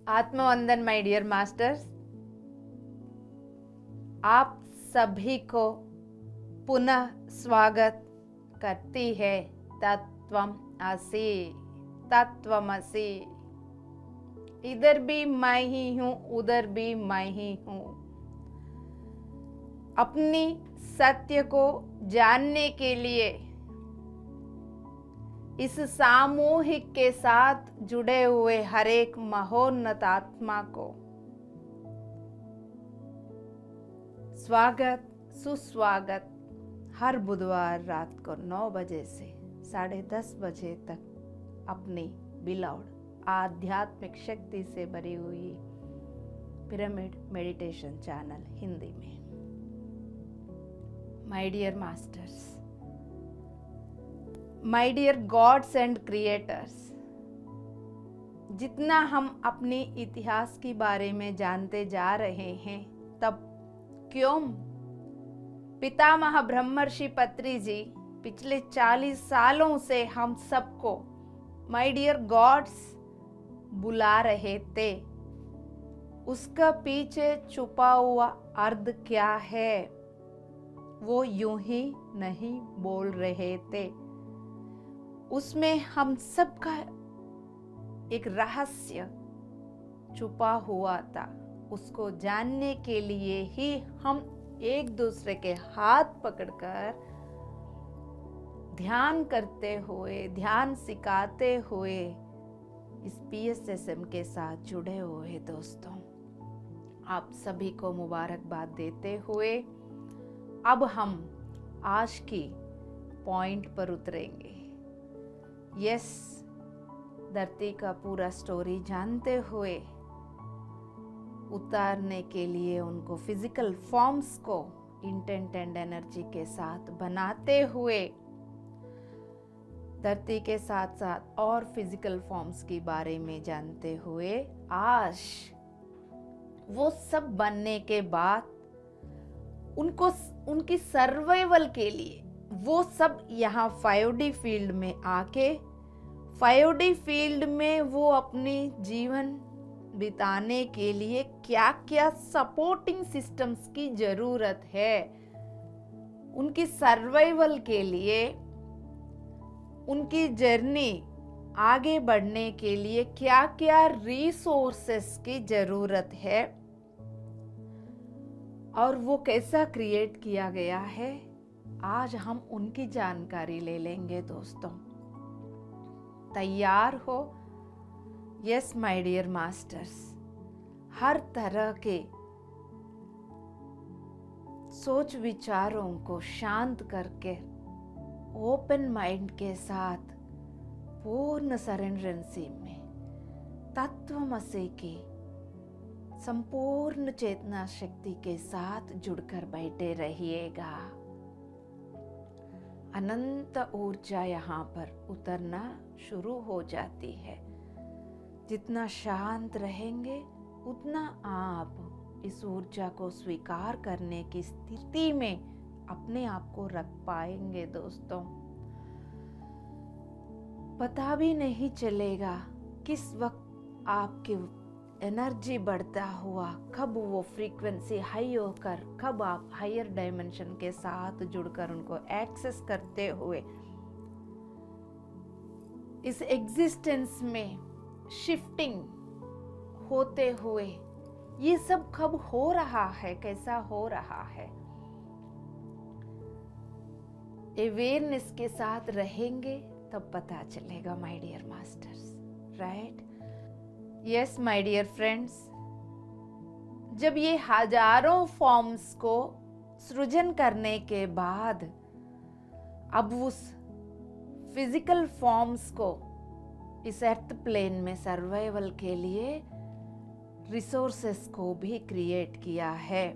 आत्मवंदन my dear masters, आप सभी को पुनः स्वागत करती है तत्वमसि। तत्वमसि, इधर भी मैं ही हूँ, उधर भी मैं ही हूँ। अपनी सत्य को जानने के लिए इस सामूहिक के साथ जुड़े हुए हर एक महोन्नत आत्मा को स्वागत सुस्वागत। हर बुधवार रात को 9 बजे से 10:30 बजे तक अपनी बिलाउड आध्यात्मिक शक्ति से भरी हुई पिरामिड मेडिटेशन चैनल हिंदी में। My dear masters, my dear gods and creators, जितना हम अपने इतिहास के बारे में जानते जा रहे हैं, तब क्यों पितामह ब्रह्मर्षि पत्री जी पिछले 40 सालों से हम सबको माय डियर गॉड्स बुला रहे थे? उसका पीछे छुपा हुआ अर्थ क्या है, वो यूं ही नहीं बोल रहे थे। उसमें हम सबका एक रहस्य छुपा हुआ था। उसको जानने के लिए ही हम एक दूसरे के हाथ पकड़कर ध्यान करते हुए, ध्यान सिखाते हुए इस PSSM के साथ जुड़े हुए दोस्तों, आप सभी को मुबारकबाद देते हुए अब हम आज की पॉइंट पर उतरेंगे। यस, धरती का पूरा स्टोरी जानते हुए उतारने के लिए उनको फिजिकल फॉर्म्स को इंटेंट एंड एनर्जी के साथ बनाते हुए धरती के साथ साथ और फिजिकल फॉर्म्स के बारे में जानते हुए आज वो सब बनने के बाद उनको उनकी सर्वाइवल के लिए वो सब यहाँ 5D फील्ड में आके 5D फील्ड में वो अपनी जीवन बिताने के लिए क्या क्या सपोर्टिंग सिस्टम्स की जरूरत है, उनकी सर्वाइवल के लिए, उनकी जर्नी आगे बढ़ने के लिए क्या क्या रिसोर्सेस की जरूरत है और वो कैसा क्रिएट किया गया है, आज हम उनकी जानकारी ले लेंगे दोस्तों। तैयार हो? यस माय डियर मास्टर्स, हर तरह के सोच विचारों को शांत करके ओपन माइंड के साथ पूर्ण सरेंडरेंसी में तत्वमसि की संपूर्ण चेतना शक्ति के साथ जुड़कर बैठे रहिएगा। अनंत ऊर्जा यहाँ पर उतरना शुरू हो जाती है। जितना शांत रहेंगे उतना आप इस ऊर्जा को स्वीकार करने की स्थिति में अपने आप को रख पाएंगे दोस्तों। पता भी नहीं चलेगा किस वक्त आपकी एनर्जी बढ़ता हुआ, कब वो फ्रीक्वेंसी हाई होकर, कब आप हायर डायमेंशन के साथ जुड़कर उनको एक्सेस करते हुए इस एग्जिस्टेंस में शिफ्टिंग होते हुए ये सब कब हो रहा है, कैसा हो रहा है, अवेयरनेस के साथ रहेंगे तब पता चलेगा my dear masters, right? Yes my dear friends, जब ये हजारों फॉर्म्स को सृजन करने के बाद अब उस फिजिकल फॉर्म्स को इस अर्थ प्लेन में सर्वाइवल के लिए रिसोर्सेस को भी क्रिएट किया है।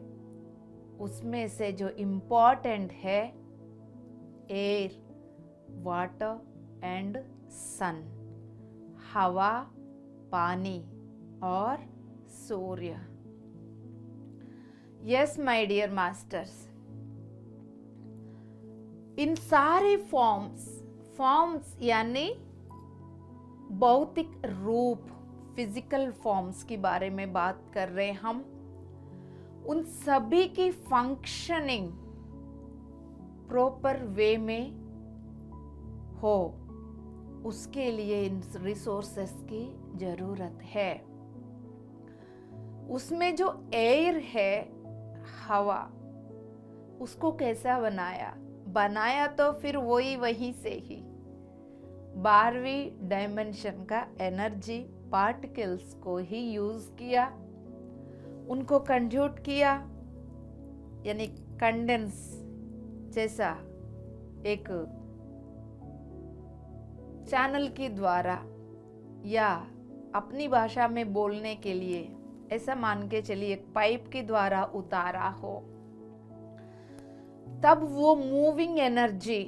उसमें से जो इम्पोर्टेंट है एयर, वाटर एंड सन, हवा, पानी और सूर्य। यस माय डियर मास्टर्स, इन सारे फॉर्म्स यानी भौतिक रूप, फिजिकल फॉर्म्स के बारे में बात कर रहे हैं हम, उन सभी की फंक्शनिंग प्रॉपर वे में हो, उसके लिए इन रिसोर्सेस की जरूरत है। उसमें जो एयर है, हवा, उसको कैसा बनाया तो फिर वहीं से ही 12वीं डायमेंशन का एनर्जी पार्टिकल्स को ही यूज किया, उनको कंज्यूट किया, यानी कंडेंस जैसा एक चैनल के द्वारा, या अपनी भाषा में बोलने के लिए ऐसा मान के चलिए एक पाइप के द्वारा उतारा हो, तब वो मूविंग एनर्जी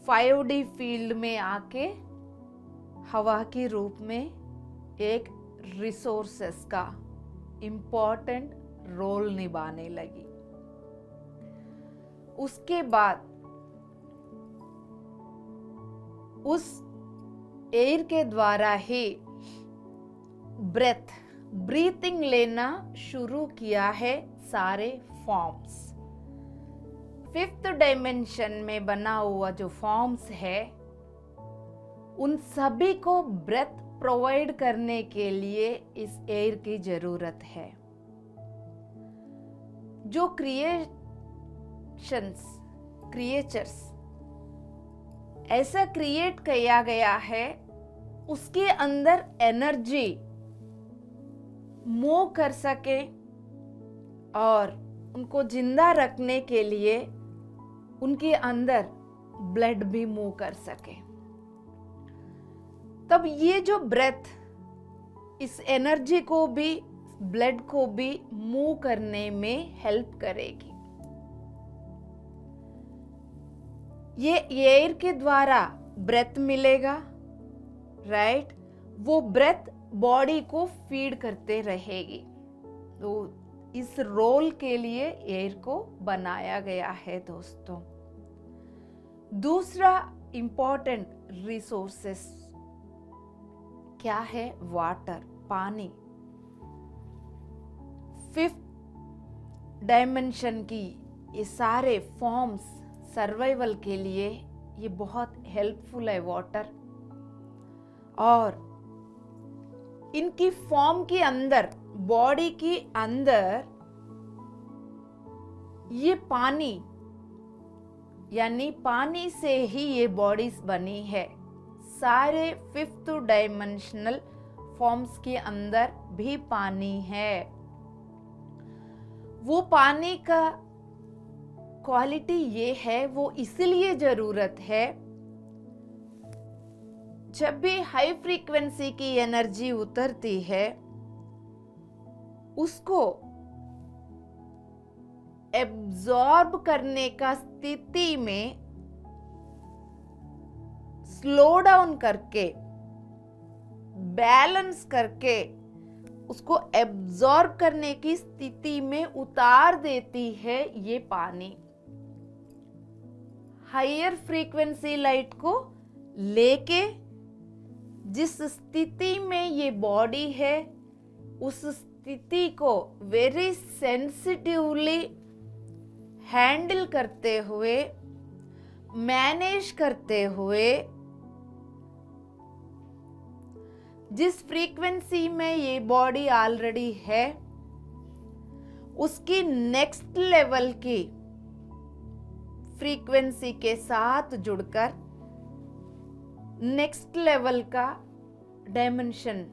5D फील्ड में आके हवा के रूप में एक रिसोर्सेस का इम्पोर्टेंट रोल निभाने लगी। उसके बाद उस एयर के द्वारा ही ब्रीथिंग लेना शुरू किया है सारे फॉर्म्स। 5th डायमेंशन में बना हुआ जो फॉर्म्स है, उन सभी को ब्रेथ प्रोवाइड करने के लिए इस एयर की जरूरत है। जो क्रिएचर्स ऐसा क्रिएट किया गया है, उसके अंदर एनर्जी मूव कर सके और उनको जिंदा रखने के लिए उनके अंदर ब्लड भी मूव कर सके। तब ये जो ब्रेथ इस एनर्जी को भी, ब्लड को भी मूव करने में हेल्प करेगी। ये एयर के द्वारा ब्रेथ मिलेगा, राइट? वो ब्रेथ बॉडी को फीड करते रहेगी। तो इस रोल के लिए एयर को बनाया गया है दोस्तों। दूसरा इंपॉर्टेंट रिसोर्सेस क्या है? वाटर, पानी। 5th डायमेंशन की ये सारे फॉर्म्स सर्वाइवल के लिए ये बहुत हेल्पफुल है वाटर। और इनकी फॉर्म के अंदर, बॉडी के अंदर ये पानी, यानी पानी से ही ये बॉडीज बनी है। सारे 5th डायमेंशनल फॉर्म्स के अंदर भी पानी है। वो पानी का क्वालिटी ये है, वो इसलिए जरूरत है, जब भी हाई फ्रीक्वेंसी की एनर्जी उतरती है, उसको एब्जॉर्ब करने का स्थिति में स्लो डाउन करके, बैलेंस करके, उसको एब्जॉर्ब करने की स्थिति में उतार देती है ये पानी। हायर फ्रीक्वेंसी लाइट को लेके जिस स्थिति में ये बॉडी है, उस स्थिति को वेरी सेंसिटिवली हैंडल करते हुए, मैनेज करते हुए, जिस फ्रीक्वेंसी में ये बॉडी ऑलरेडी है, उसकी नेक्स्ट लेवल की फ्रीक्वेंसी के साथ जुड़कर नेक्स्ट लेवल का डायमेंशन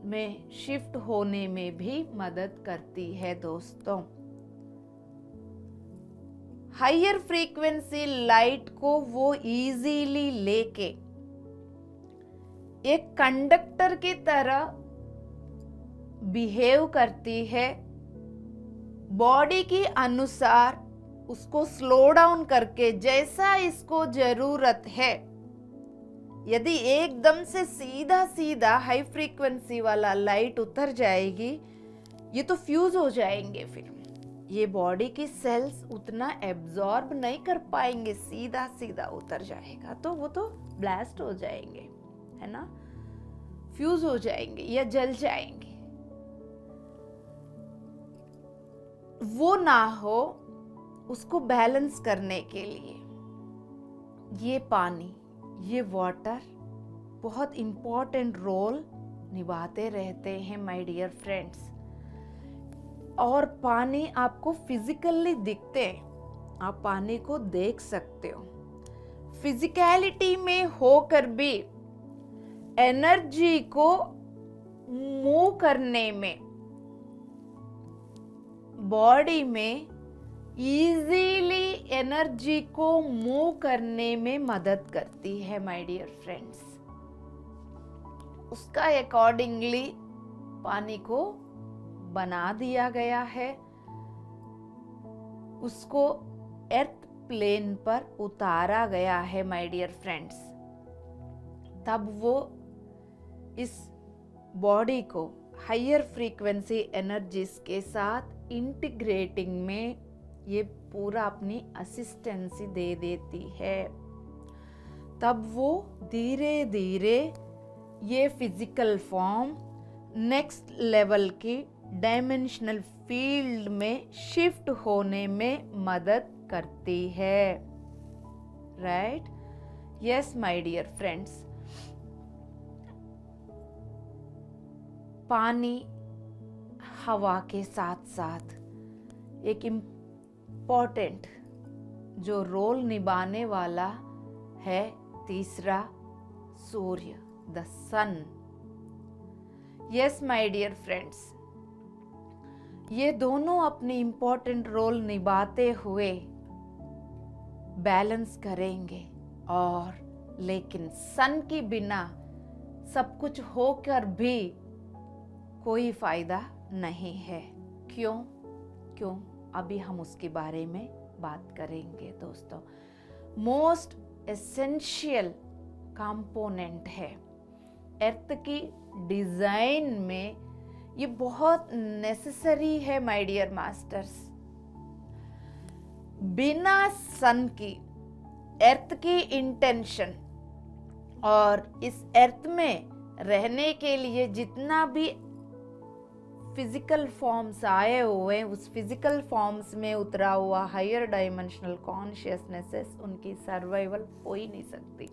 में शिफ्ट होने में भी मदद करती है दोस्तों। हायर फ्रीक्वेंसी लाइट को वो इजीली लेके एक कंडक्टर की तरह बिहेव करती है। बॉडी के अनुसार उसको स्लो डाउन करके, जैसा इसको जरूरत है, यदि एकदम से सीधा सीधा हाई फ्रीक्वेंसी वाला लाइट उतर जाएगी, ये तो फ्यूज हो जाएंगे, फिर ये बॉडी की सेल्स उतना एब्जॉर्ब नहीं कर पाएंगे, सीधा सीधा उतर जाएगा तो वो तो ब्लास्ट हो जाएंगे, है ना। फ्यूज हो जाएंगे या जल जाएंगे। वो ना हो, उसको बैलेंस करने के लिए ये पानी, ये वाटर बहुत इम्पोर्टेंट रोल निभाते रहते हैं माय डियर फ्रेंड्स। और पानी आपको फिजिकली दिखते हैं, आप पानी को देख सकते हो। फिजिकलिटी में होकर भी एनर्जी को मूव करने में, बॉडी में इजीली एनर्जी को मूव करने में मदद करती है माय डियर फ्रेंड्स। उसका अकॉर्डिंगली पानी को बना दिया गया है, उसको अर्थ प्लेन पर उतारा गया है माय डियर फ्रेंड्स। तब वो इस बॉडी को हायर फ्रीक्वेंसी एनर्जीज के साथ इंटीग्रेटिंग में ये पूरा अपनी असिस्टेंसी दे देती है। तब वो धीरे धीरे ये फिजिकल फॉर्म नेक्स्ट लेवल की डायमेंशनल फील्ड में शिफ्ट होने में मदद करती है। Right? Yes my dear friends, पानी हवा के साथ साथ एक इम्पोर्टेंट जो रोल निभाने वाला है, तीसरा सूर्य, the sun. Yes my dear friends, ये दोनों अपनी इम्पोर्टेंट रोल निभाते हुए बैलेंस करेंगे। और लेकिन सन के बिना सब कुछ होकर भी कोई फायदा नहीं है। क्यों? अभी हम उसके बारे में बात करेंगे दोस्तों। मोस्ट एसेंशियल कंपोनेंट है अर्थ की डिजाइन में, ये बहुत नेसेसरी है माय डियर मास्टर्स। बिना सन की अर्थ की इंटेंशन और इस अर्थ में रहने के लिए जितना भी फिजिकल फॉर्म्स आए हुए हैं, उस फिजिकल फॉर्म्स में उतरा हुआ हायर डायमेंशनल कॉन्शियसनेसेस, उनकी सर्वाइवल हो ही नहीं सकती।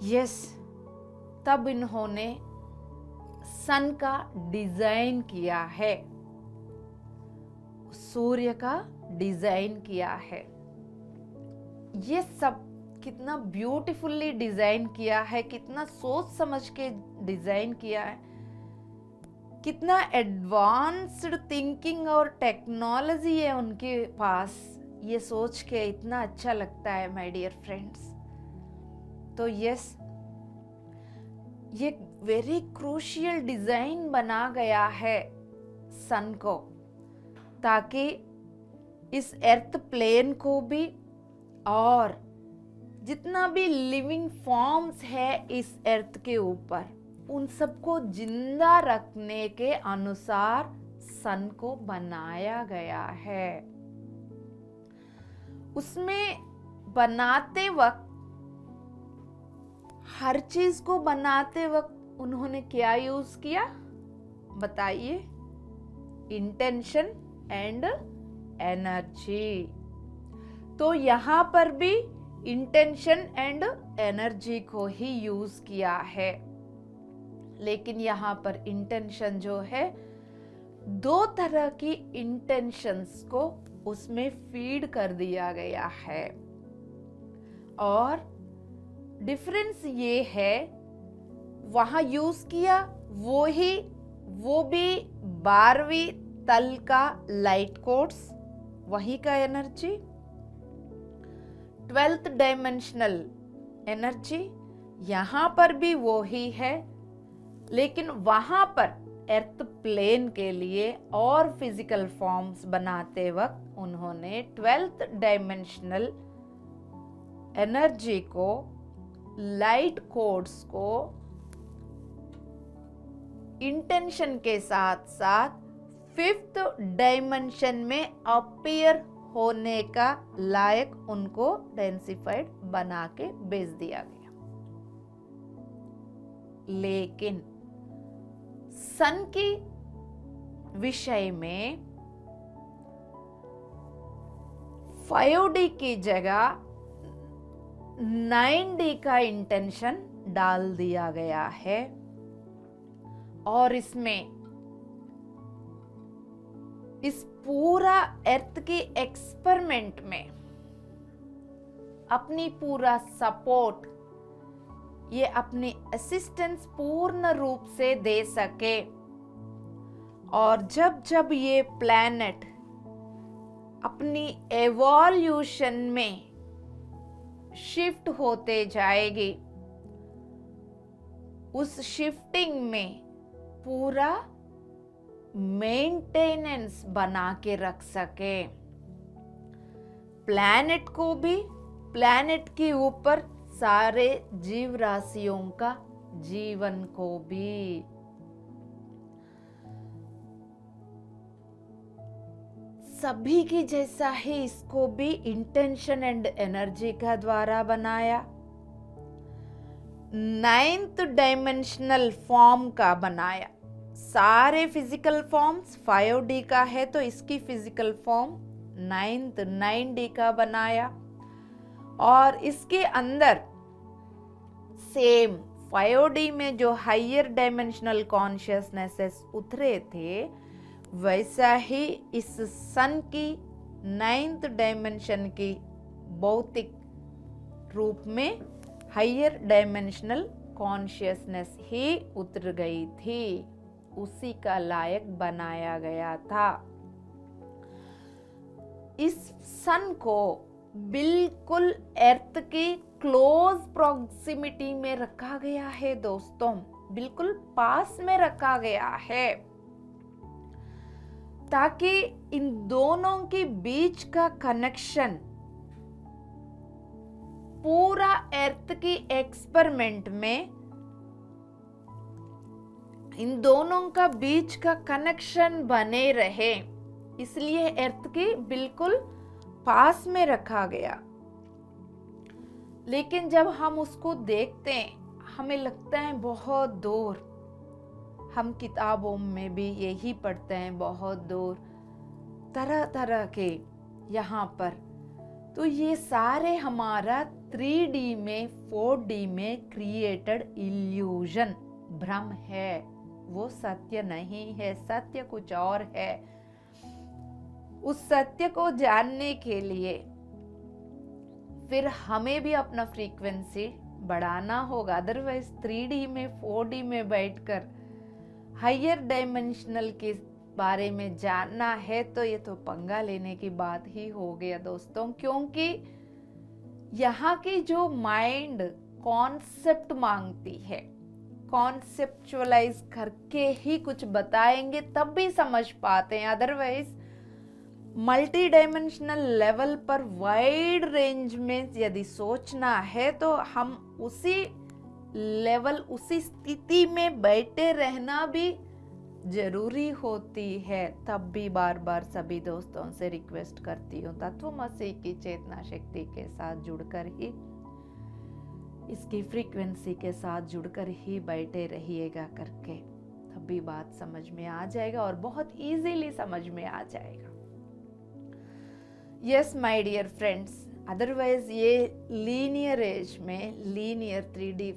यस, तब इन्होंने सन का डिजाइन किया है, सूर्य का डिजाइन किया है। ये सब कितना ब्यूटीफुली डिजाइन किया है, कितना सोच समझ के डिजाइन किया है, कितना एडवांस्ड थिंकिंग और टेक्नोलॉजी है उनके पास। ये सोच के इतना अच्छा लगता है माय डियर फ्रेंड्स। तो यस, ये वेरी क्रूशियल डिजाइन बना गया है सन को, ताकि इस अर्थ प्लेन को भी और जितना भी लिविंग फॉर्म्स है इस अर्थ के ऊपर, उन सबको जिंदा रखने के अनुसार सन को बनाया गया है। उसमें बनाते वक्त, हर चीज को बनाते वक्त उन्होंने क्या यूज किया बताइए? Intention and energy. तो यहां पर भी इंटेंशन एंड एनर्जी को ही यूज किया है, लेकिन यहां पर इंटेंशन जो है, दो तरह की इंटेंशंस को उसमें फीड कर दिया गया है। और डिफरेंस ये है, वहां यूज किया वो भी 12वीं तल का लाइट कोड्स, वही का एनर्जी, 12th डायमेंशनल एनर्जी यहां पर भी वो ही है, लेकिन वहां पर अर्थ प्लेन के लिए और फिजिकल फॉर्म्स बनाते वक्त उन्होंने 12th डायमेंशनल एनर्जी को, लाइट कोड्स को इंटेंशन के साथ साथ 5th डायमेंशन में अपीयर होने का लायक उनको डेंसिफाइड बना के भेज दिया गया। लेकिन सन की विषय में 5D की जगह 9D का इंटेंशन डाल दिया गया है और इसमें इस पूरा अर्थ की एक्सपेरिमेंट में अपनी पूरा सपोर्ट ये अपनी असिस्टेंस पूर्ण रूप से दे सके। और जब जब ये प्लैनेट अपनी एवोल्यूशन में शिफ्ट होते जाएगी, उस शिफ्टिंग में पूरा मेंटेनेंस बना के रख सके, प्लैनेट को भी, प्लैनेट के ऊपर सारे जीव राशियों का जीवन को भी। सभी की जैसा ही इसको भी इंटेंशन एंड एनर्जी का द्वारा बनाया। 9th डायमेंशनल फॉर्म का बनाया। सारे फिजिकल फॉर्म्स 5D का है तो इसकी फिजिकल फॉर्म 9D का बनाया और इसके अंदर सेम 5D में जो हायर डायमेंशनल कॉन्शियसनेसेस उतरे थे वैसा ही इस सन की 9th डायमेंशन की भौतिक रूप में हायर डायमेंशनल कॉन्शियसनेस ही उतर गई थी, उसी का लायक बनाया गया था। इस सन को बिल्कुल अर्थ की क्लोज प्रॉक्सिमिटी में रखा गया है दोस्तों, बिल्कुल पास में रखा गया है ताकि इन दोनों के बीच का कनेक्शन पूरा अर्थ की एक्सपेरिमेंट में इन दोनों का बीच का कनेक्शन बने रहे, इसलिए अर्थ के बिल्कुल पास में रखा गया। लेकिन जब हम उसको देखते हैं हमें लगता है बहुत दूर, हम किताबों में भी यही पढ़ते हैं बहुत दूर, तरह तरह के यहाँ पर। तो ये सारे हमारा 3D में 4D में क्रिएटेड इल्यूजन, भ्रम है, वो सत्य नहीं है, सत्य कुछ और है। उस सत्य को जानने के लिए फिर हमें भी अपना फ्रीक्वेंसी बढ़ाना होगा, अदरवाइज 3D में 4D में बैठकर हायर डायमेंशनल के बारे में जानना है तो ये तो पंगा लेने की बात ही हो गया दोस्तों, क्योंकि यहाँ की जो माइंड कॉन्सेप्ट मांगती है, कॉन्सेप्चुअलाइज करके ही कुछ बताएंगे तब भी समझ पाते हैं, अदरवाइज मल्टी डायमेंशनल लेवल पर वाइड रेंज में यदि सोचना है तो हम उसी लेवल, उसी स्थिति में बैठे रहना भी जरूरी होती है। तब भी बार बार सभी दोस्तों से रिक्वेस्ट करती हूँ तत्वमसी की चेतना शक्ति के साथ जुड़कर ही, इसकी फ्रीक्वेंसी के साथ जुड़कर ही बैठे रहिएगा करके, तभी बात समझ में आ जाएगा और बहुत इजीली समझ में आ जाएगा। Yes my dear friends, otherwise ये लीनियर एज में, लीनियर 3D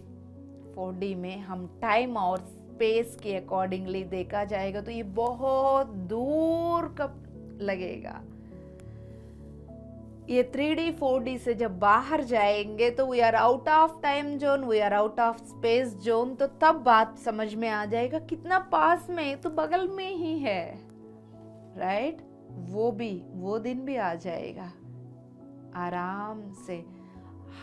4D में हम टाइम और स्पेस के अकॉर्डिंगली देखा जाएगा तो ये बहुत दूर कब लगेगा। ये 3D 4D से जब बाहर जाएंगे तो we are out of time zone, we are out of space zone, तो तब बात समझ में आ जाएगा कितना पास में, तो बगल में ही है, राइट? वो दिन भी आ जाएगा आराम से।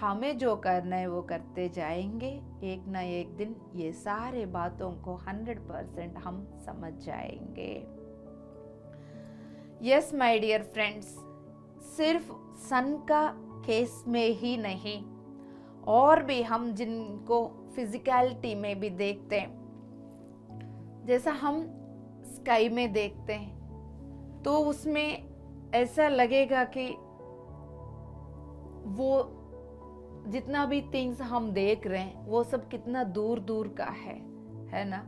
हमें जो करना है वो करते जाएंगे, एक ना एक दिन ये सारे बातों को 100% हम समझ जाएंगे। यस माय डियर फ्रेंड्स, सिर्फ सन का केस में ही नहीं, और भी हम जिनको फिजिकलिटी में भी देखते हैं, जैसा हम स्काई में देखते हैं तो उसमें ऐसा लगेगा कि वो जितना भी थिंग्स हम देख रहे हैं वो सब कितना दूर दूर का है ना।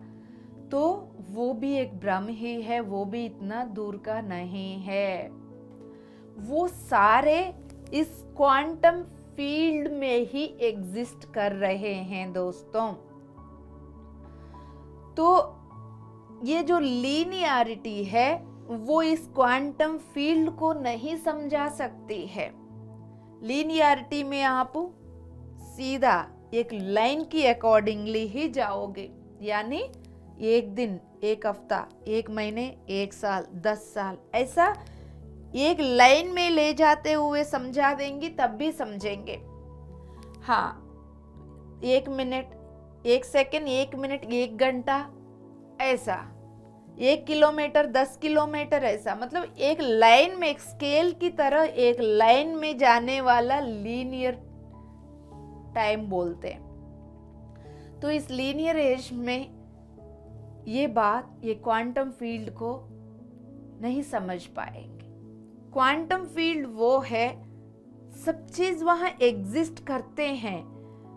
तो वो भी एक ब्रह्म ही है, वो भी इतना दूर का नहीं है। वो सारे इस क्वांटम फील्ड में ही एग्जिस्ट कर रहे हैं दोस्तों। तो ये जो लीनियरिटी है वो इस क्वांटम फील्ड को नहीं समझा सकती है। लीनियरिटी में आप सीधा एक लाइन की अकॉर्डिंगली ही जाओगे, यानी एक दिन, एक हफ्ता, एक महीने, एक साल, 10 साल, ऐसा एक लाइन में ले जाते हुए समझा देंगी तब भी समझेंगे। हाँ, 1 मिनट, 1 सेकंड, 1 मिनट, 1 घंटा, ऐसा 1 किलोमीटर, 10 किलोमीटर, ऐसा मतलब एक लाइन में, एक स्केल की तरह एक लाइन में जाने वाला लीनियर टाइम बोलते हैं। तो इस लीनियर एज में ये बात, ये क्वांटम फील्ड को नहीं समझ पाएंगे। क्वांटम फील्ड वो है, सब चीज वहां एग्जिस्ट करते हैं,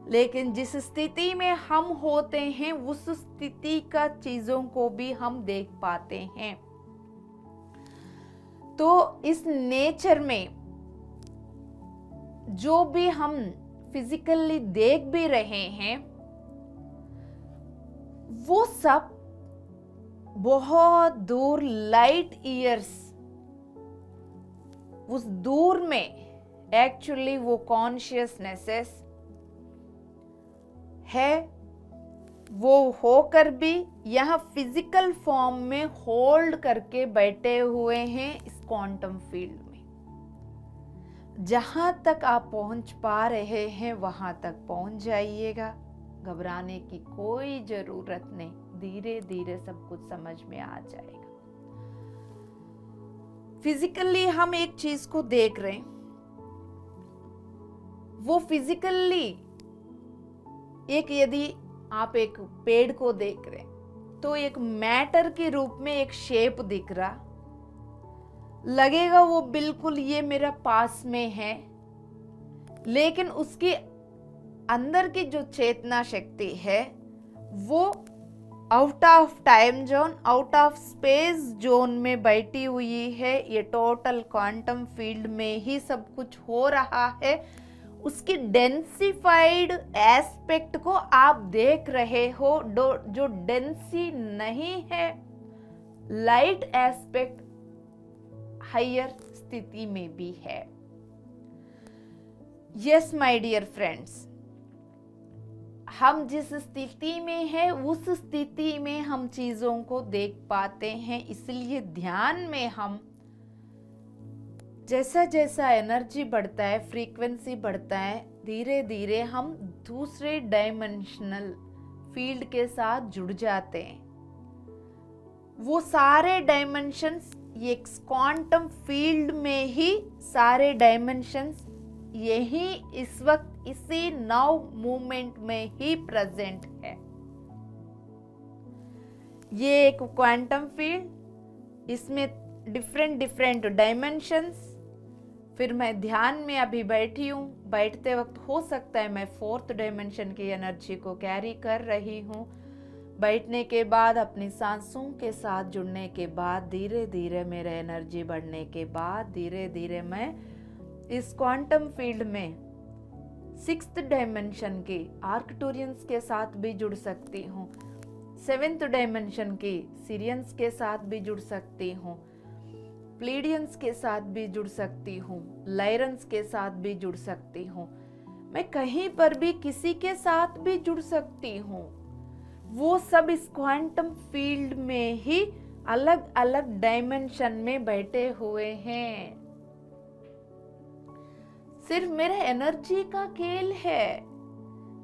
लेकिन जिस स्थिति में हम होते हैं उस स्थिति का चीजों को भी हम देख पाते हैं। तो इस नेचर में जो भी हम फिजिकली देख भी रहे हैं वो सब बहुत दूर, लाइट ईयर्स उस दूर में एक्चुअली वो कॉन्शियसनेसेस है, वो होकर भी यहाँ फिजिकल फॉर्म में होल्ड करके बैठे हुए हैं इस क्वांटम फील्ड में। जहां तक आप पहुंच पा रहे हैं वहां तक पहुंच जाइएगा, घबराने की कोई जरूरत नहीं, धीरे धीरे सब कुछ समझ में आ जाएगा। फिजिकली हम एक चीज को देख रहे हैं, वो फिजिकली एक, यदि आप एक पेड़ को देख रहे हैं तो एक मैटर के रूप में एक शेप दिख रहा, लगेगा वो बिल्कुल ये मेरा पास में है, लेकिन उसके अंदर की जो चेतना शक्ति है वो out of time zone, out of space zone में बैठी हुई है। ये टोटल क्वांटम फील्ड में ही सब कुछ हो रहा है। उसकी डेंसिफाइड एस्पेक्ट को आप देख रहे हो, जो डेंसी नहीं है, लाइट एस्पेक्ट हायर स्थिति में भी है। यस माय डियर फ्रेंड्स, हम जिस स्थिति में हैं उस स्थिति में हम चीजों को देख पाते हैं। इसलिए ध्यान में हम जैसा जैसा एनर्जी बढ़ता है, फ्रीक्वेंसी बढ़ता है, धीरे धीरे हम दूसरे डायमेंशनल फील्ड के साथ जुड़ जाते हैं। वो सारे डायमेंशंस ये क्वांटम फील्ड में ही सारे डायमेंशंस यही इस वक्त इसी नाउ मूवमेंट में ही प्रेजेंट है। ये एक क्वांटम फील्ड, इसमें डिफरेंट डिफरेंट डायमेंशंस। फिर मैं ध्यान में अभी बैठी हूँ, बैठते वक्त हो सकता है मैं 4th डायमेंशन की एनर्जी को कैरी कर रही हूँ। बैठने के बाद अपनी सांसों के साथ जुड़ने के बाद धीरे धीरे मेरा एनर्जी बढ़ने के बाद धीरे धीरे मैं इस क्वांटम फील्ड में 6th डायमेंशन के आर्कटूरियंस के साथ भी जुड़ सकती हूँ, 7th डायमेंशन के सीरियंस के साथ भी जुड़ सकती हूँ, प्लेडियंस के साथ भी जुड़ सकती हूँ, लायरंस के साथ भी जुड़ सकती हूँ। मैं कहीं पर भी किसी के साथ भी जुड़ सकती हूँ। वो सब इस क्वांटम फील्ड में ही अलग अलग डायमेंशन में बैठे हुए हैं। सिर्फ मेरा एनर्जी का खेल है।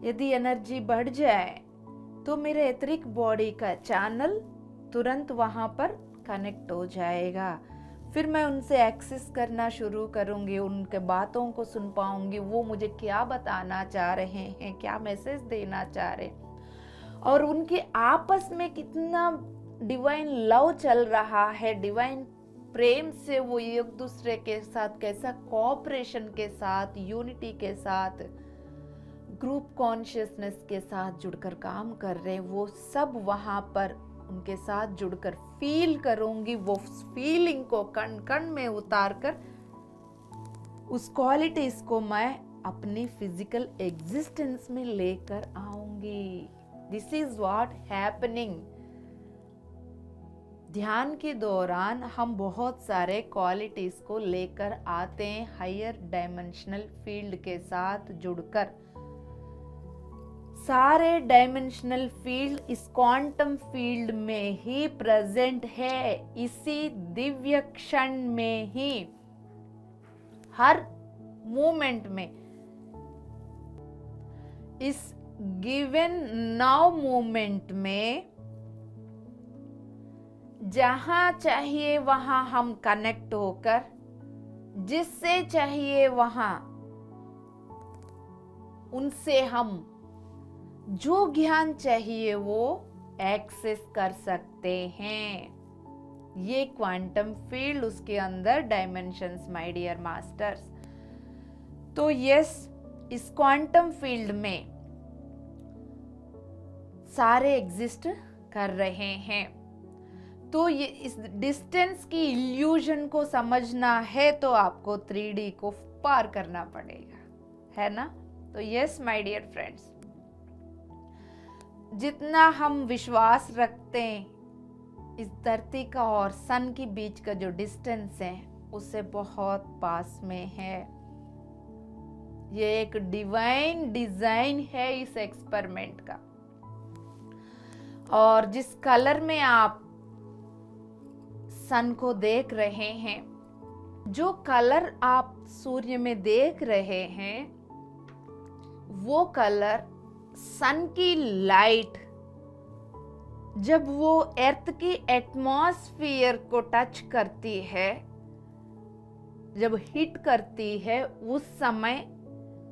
यदि एनर्जी बढ़ जाए तो मेरे एथरिक बॉडी का चैनल तुरंत वहां पर कनेक्ट हो जाएगा। फिर मैं उनसे एक्सेस करना शुरू करूंगी, उनके बातों को सुन पाऊंगी, वो मुझे क्या बताना चाह रहे हैं, क्या मैसेज देना चाह रहे हैं, और उनके आपस में कितना डिवाइन लव चल रहा है, डिवाइन प्रेम से वो एक दूसरे के साथ कैसा कोऑपरेशन के साथ, यूनिटी के साथ ग्रुप कॉन्शियसनेस के साथ जुड़कर काम कर रहे हैं, वो सब वहाँ पर उनके साथ जुड़कर फील करूंगी। वो फीलिंग को कण कण में उतार कर उस क्वालिटीज को मैं अपनी फिजिकल एग्जिस्टेंस में लेकर आऊंगी। This is what happening. ध्यान के दौरान हम बहुत सारे क्वालिटीज को लेकर आते हैं हायर डायमेंशनल फील्ड के साथ जुड़कर। सारे डायमेंशनल फील्ड इस क्वांटम फील्ड में ही प्रेजेंट है, इसी दिव्य क्षण में ही, हर मोमेंट में, इस गिवन नाउ मोमेंट में, जहां चाहिए वहां हम कनेक्ट होकर, जिससे चाहिए वहां उनसे हम जो ज्ञान चाहिए वो एक्सेस कर सकते हैं। ये क्वांटम फील्ड, उसके अंदर डायमेंशंस माय डियर मास्टर्स। तो यस, इस क्वांटम फील्ड में सारे एग्जिस्ट कर रहे हैं। तो ये इस डिस्टेंस की इल्यूजन को समझना है तो आपको 3D को पार करना पड़ेगा, है ना। तो यस माय डियर फ्रेंड्स, जितना हम विश्वास रखते हैं इस धरती का और सन के बीच का जो डिस्टेंस है उससे बहुत पास में है। ये एक डिवाइन डिजाइन है इस एक्सपेरिमेंट का। और जिस कलर में आप सन को देख रहे हैं, जो कलर आप सूर्य में देख रहे हैं, वो कलर सन की लाइट जब वो अर्थ की एटमॉस्फेयर को टच करती है, जब हिट करती है, उस समय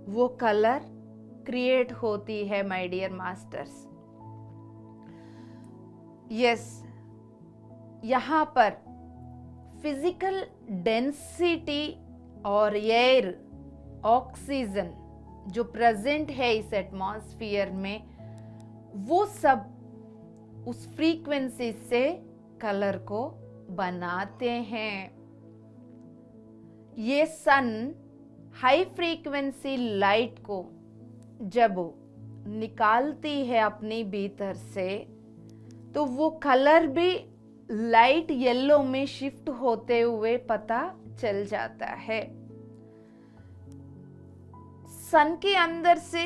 वो कलर क्रिएट होती है माय डियर मास्टर्स। यस, यहाँ पर फिजिकल डेंसिटी और एयर, ऑक्सीजन जो प्रेजेंट है इस एटमॉस्फेयर में, वो सब उस फ्रीक्वेंसी से कलर को बनाते हैं। ये सन हाई फ्रीक्वेंसी लाइट को जब निकालती है अपने भीतर से, तो वो कलर भी लाइट येलो में शिफ्ट होते हुए पता चल जाता है। सन के अंदर से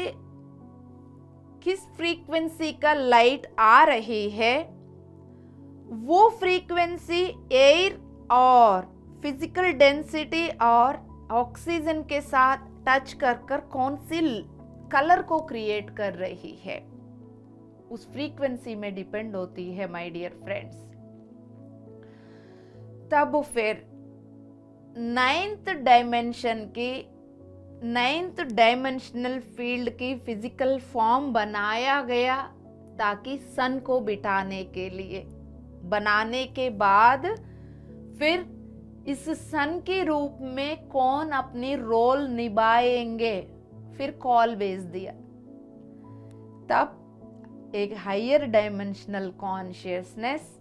किस फ्रीक्वेंसी का लाइट आ रही है, वो फ्रीक्वेंसी एयर और फिजिकल डेंसिटी और ऑक्सीजन के साथ टच कर कौन सी कलर को क्रिएट कर रही है, उस फ्रीक्वेंसी में डिपेंड होती है माय डियर फ्रेंड्स। तब फिर नाइन्थ डायमेंशनल फील्ड की फिजिकल फॉर्म बनाया गया, ताकि सन को बिठाने के लिए। बनाने के बाद फिर इस सन के रूप में कौन अपनी रोल निभाएंगे, फिर कॉल भेज दिया। तब एक हायर डायमेंशनल कॉन्शियसनेस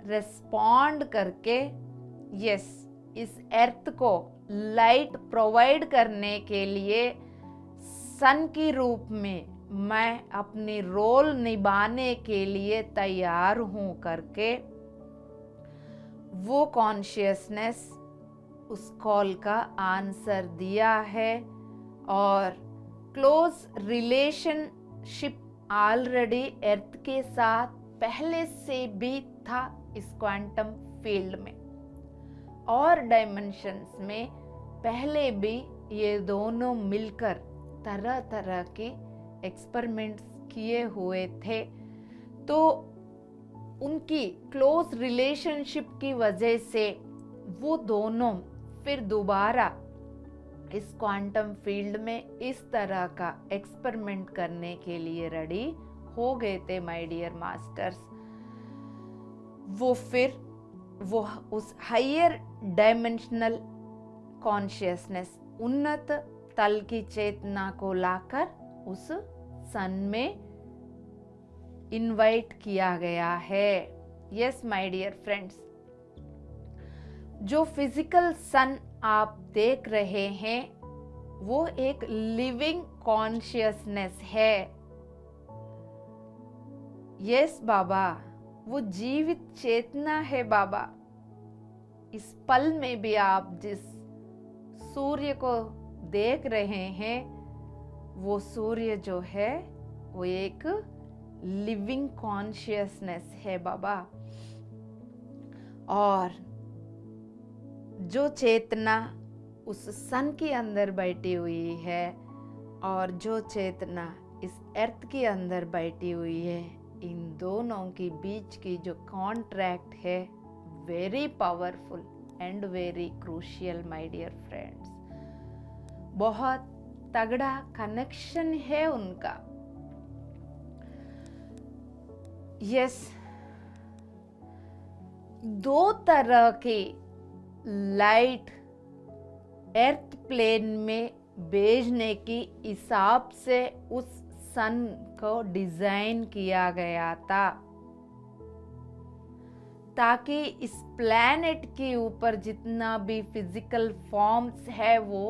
रिस्पॉन्ड करके यस, इस अर्थ को लाइट प्रोवाइड करने के लिए सन के रूप में मैं अपनी रोल निभाने के लिए तैयार हूं करके वो कॉन्शियसनेस उस कॉल का आंसर दिया है। और क्लोज रिलेशनशिप ऑलरेडी अर्थ के साथ पहले से भी था इस क्वांटम फील्ड में, और डायमेंशंस में पहले भी ये दोनों मिलकर तरह तरह के एक्सपेरिमेंट्स किए हुए थे। तो उनकी क्लोज रिलेशनशिप की वजह से वो दोनों फिर दोबारा इस क्वांटम फील्ड में इस तरह का एक्सपेरिमेंट करने के लिए रेडी हो गए थे माय डियर मास्टर्स। वो फिर वो उस हायर डायमेंशनल कॉन्शियसनेस, उन्नत तल की चेतना को लाकर उस सन में इनवाइट किया गया है। यस माय डियर फ्रेंड्स, जो फिजिकल सन आप देख रहे हैं वो एक लिविंग कॉन्शियसनेस है। यस बाबा, वो जीवित चेतना है बाबा। इस पल में भी आप जिस सूर्य को देख रहे हैं वो सूर्य जो है वो एक लिविंग कॉन्शियसनेस है बाबा। और जो चेतना उस सन के अंदर बैठी हुई है और जो चेतना इस अर्थ के अंदर बैठी हुई है, इन दोनों के बीच की जो कॉन्ट्रैक्ट है very powerful and very crucial my dear friends. बहुत तगड़ा कनेक्शन है उनका। यस, दो तरह के लाइट अर्थ प्लेन में भेजने की हिसाब से उस सन को डिजाइन किया गया था, ताकि इस प्लैनेट के ऊपर जितना भी फिजिकल फॉर्म्स है वो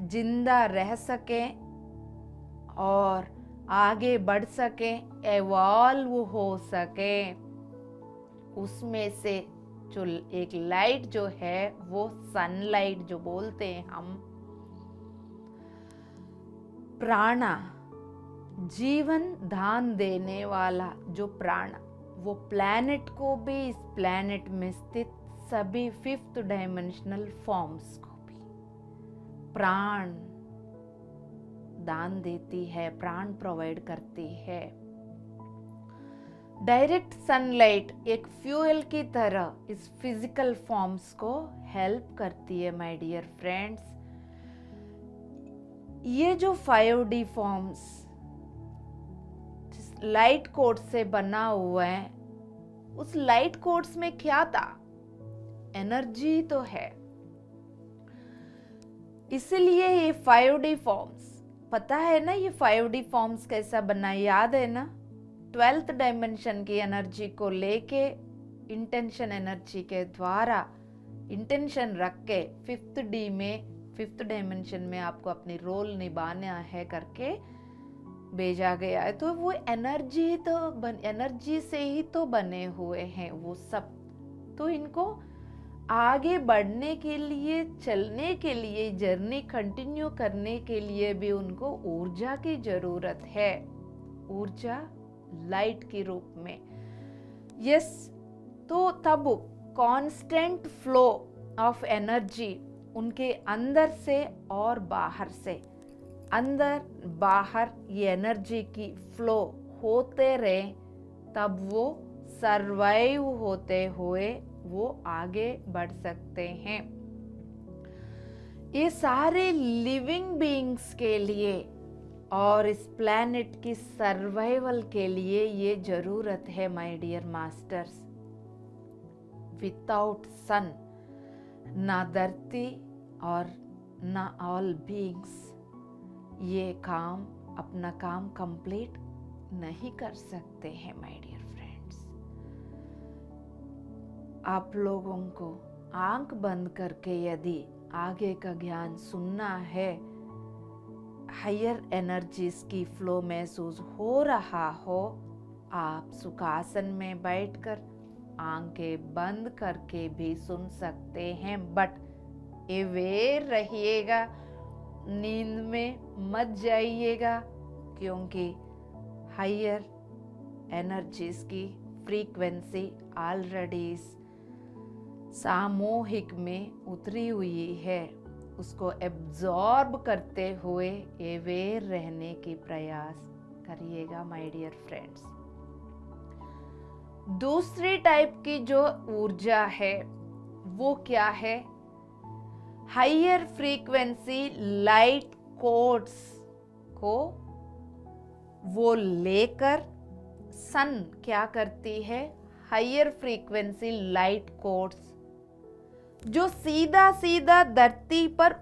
जिंदा रह सके और आगे बढ़ सके, एवॉल्व हो सके। उसमें से जो एक लाइट जो है वो सनलाइट जो बोलते हैं हम, प्राणा, जीवन दान देने वाला जो प्राण, वो प्लैनेट को भी, इस प्लैनेट में स्थित सभी 5th डायमेंशनल फॉर्म्स को भी प्राण दान देती है, प्राण प्रोवाइड करती है। डायरेक्ट सनलाइट एक फ्यूल की तरह इस फिजिकल फॉर्म्स को हेल्प करती है माय डियर फ्रेंड्स। ये जो 5D फॉर्म्स लाइट कोड से बना हुआ है, उस लाइट कोड्स में क्या था? एनर्जी तो है। इसलिए ये 5D फॉर्म्स, पता है ना ये 5D फॉर्म्स कैसा बना, याद है ना? 12th डायमेंशन की एनर्जी को लेके इंटेंशन एनर्जी के द्वारा इंटेंशन रख के 5th में 5th डायमेंशन में आपको अपनी रोल निभाना है करके भेजा गया है। तो वो एनर्जी तो एनर्जी से ही तो बने हुए हैं वो सब। तो इनको आगे बढ़ने के लिए, चलने के लिए, जर्नी कंटिन्यू करने के लिए भी उनको ऊर्जा की जरूरत है, ऊर्जा लाइट के रूप में। यस, तो तब कांस्टेंट फ्लो ऑफ एनर्जी उनके अंदर से और बाहर से, अंदर बाहर ये एनर्जी की फ्लो होते रहे, तब वो सरवाइव होते हुए वो आगे बढ़ सकते हैं। ये सारे लिविंग बीइंग्स के लिए और इस प्लैनेट की सर्वाइवल के लिए ये जरूरत है माय डियर मास्टर्स। विदाउट सन ना धरती और ना ऑल बीइंग्स ये काम, अपना काम कंप्लीट नहीं कर सकते हैं माय डियर फ्रेंड्स। आप लोगों को आंख बंद करके यदि आगे का ज्ञान सुनना है, हायर एनर्जीज की फ्लो महसूस हो रहा हो, आप सुखासन में बैठकर आंखें बंद करके भी सुन सकते हैं। बट अवेयर रहिएगा, नींद में मत जाइएगा, क्योंकि हायर एनर्जीज की फ्रीक्वेंसी ऑलरेडी सामूहिक में उतरी हुई है। उसको एब्जॉर्ब करते हुए अवेयर रहने की प्रयास करिएगा माय डियर फ्रेंड्स। दूसरी टाइप की जो ऊर्जा है वो क्या है? हायर फ्रीक्वेंसी लाइट कोड्स को वो लेकर सन क्या करती है? हायर फ्रीक्वेंसी लाइट कोड्स जो सीधा सीधा धरती पर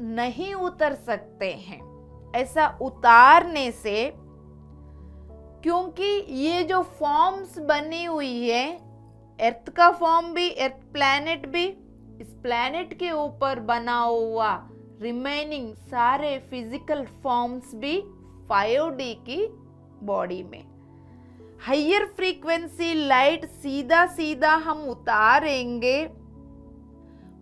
नहीं उतर सकते हैं, ऐसा उतारने से, क्योंकि ये जो फॉर्म्स बनी हुई है, अर्थ का फॉर्म भी, अर्थ प्लैनेट भी, इस प्लैनेट के ऊपर बना हुआ रिमेनिंग सारे फिजिकल फॉर्म्स भी 5D की बॉडी में। हायर फ्रीक्वेंसी लाइट सीधा सीधा हम उतारेंगे,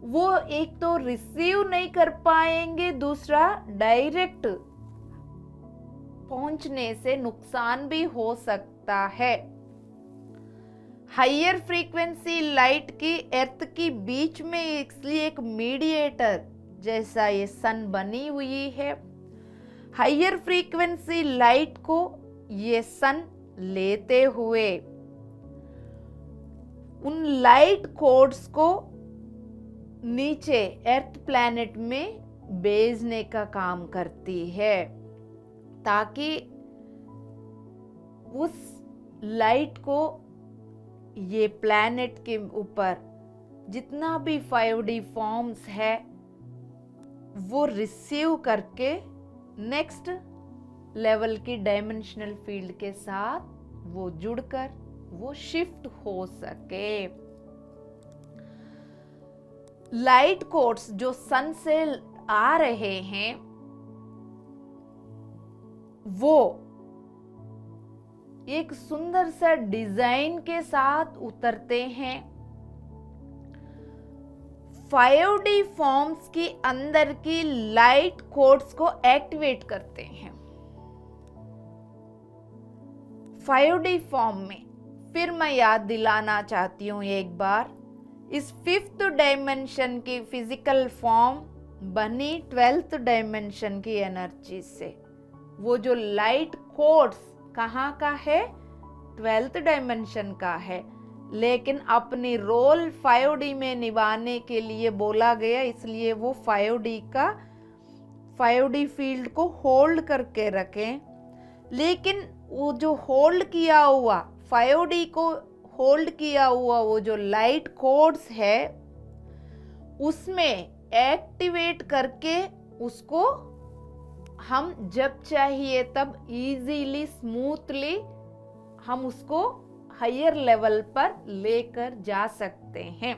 वो एक तो रिसीव नहीं कर पाएंगे, दूसरा डायरेक्ट पहुंचने से नुकसान भी हो सकता है। हायर फ्रीक्वेंसी लाइट की अर्थ की बीच में इसलिए एक मीडिएटर जैसा ये सन बनी हुई है। हायर फ्रीक्वेंसी लाइट को ये सन लेते हुए उन लाइट कोड्स को नीचे अर्थ प्लैनेट में भेजने का काम करती है, ताकि उस लाइट को ये प्लैनेट के ऊपर जितना भी 5D फॉर्म्स है वो रिसीव करके नेक्स्ट लेवल की डायमेंशनल फील्ड के साथ वो जुड़कर वो शिफ्ट हो सके। लाइट कोड्स जो सन से आ रहे हैं वो एक सुंदर सा डिजाइन के साथ उतरते हैं। 5D फॉर्म्स की अंदर की लाइट कोड्स को एक्टिवेट करते हैं 5D फॉर्म में। फिर मैं याद दिलाना चाहती हूँ एक बार, इस 5th डायमेंशन की फिजिकल फॉर्म बनी 12th डायमेंशन की एनर्जी से। वो जो लाइट कोड्स कहाँ का है? 12th डायमेंशन का है, लेकिन अपनी रोल 5D में निभाने के लिए बोला गया, इसलिए वो 5D फील्ड को होल्ड करके रखें। लेकिन वो जो होल्ड किया हुआ 5D को होल्ड किया हुआ वो जो लाइट कोड्स है उसमें एक्टिवेट करके उसको हम जब चाहिए तब इजीली स्मूथली हम उसको हायर लेवल पर लेकर जा सकते हैं।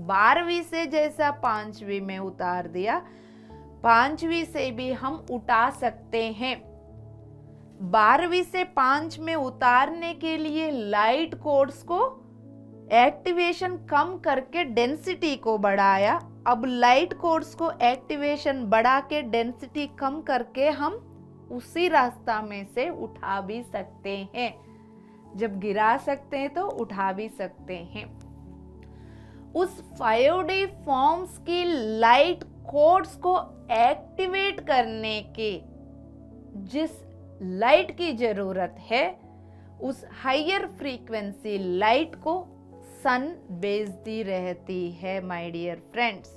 12वीं से जैसा 5वीं में उतार दिया, 5वीं से भी हम उठा सकते हैं। 12वीं से 5 में उतारने के लिए लाइट कोड्स को एक्टिवेशन कम करके डेंसिटी को बढ़ाया। अब लाइट कोड्स को एक्टिवेशन बढ़ा के डेंसिटी कम करके हम उसी रास्ता में से उठा भी सकते हैं। जब गिरा सकते हैं तो उठा भी सकते हैं। उस 5D फॉर्म्स की लाइट कोड्स को एक्टिवेट करने के जिस लाइट की जरूरत है उस हायर फ्रीक्वेंसी लाइट को सन भेजती रहती है माय डियर फ्रेंड्स।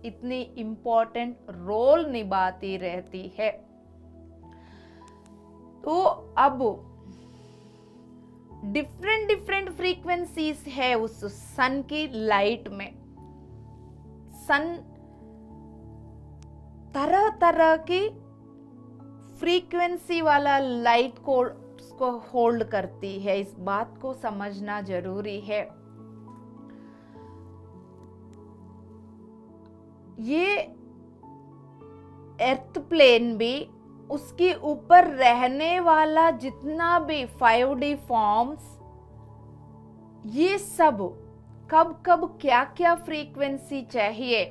इतनी इंपॉर्टेंट रोल निभाती रहती है। तो अब डिफरेंट फ्रीक्वेंसीज है उस सन की लाइट में। सन तरह तरह की फ्रीक्वेंसी वाला लाइट को होल्ड करती है, इस बात को समझना जरूरी है। ये अर्थ प्लेन भी, उसके ऊपर रहने वाला जितना भी 5D फॉर्म्स, ये सब कब कब क्या क्या फ्रीक्वेंसी चाहिए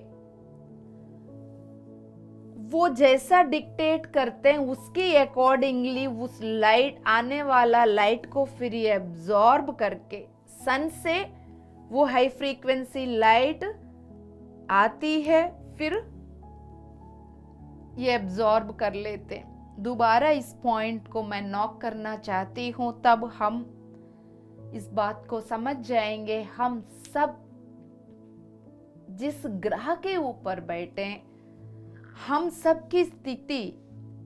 वो जैसा डिक्टेट करते हैं उसके अकॉर्डिंगली उस लाइट आने वाला लाइट को फिर ये एब्जॉर्ब करके सन से वो हाई फ्रीक्वेंसी लाइट आती है, फिर ये एब्जॉर्ब कर लेते हैं। दोबारा इस पॉइंट को मैं नोट करना चाहती हूँ, तब हम इस बात को समझ जाएंगे। हम सब जिस ग्रह के ऊपर बैठे, हम सब की स्थिति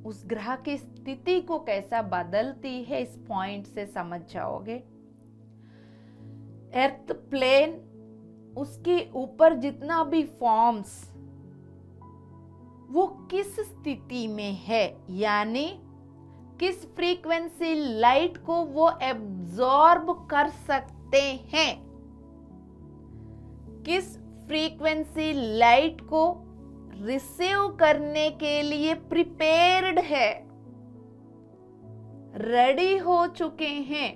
उस ग्रह की स्थिति को कैसा बदलती है, इस पॉइंट से समझ जाओगे। अर्थ प्लेन, उसके ऊपर जितना भी फॉर्म्स वो किस स्थिति में है, यानी किस फ्रीक्वेंसी लाइट को वो एब्जॉर्ब कर सकते हैं, किस फ्रीक्वेंसी लाइट को रिसीव करने के लिए प्रिपेयर्ड है, रेडी हो चुके हैं।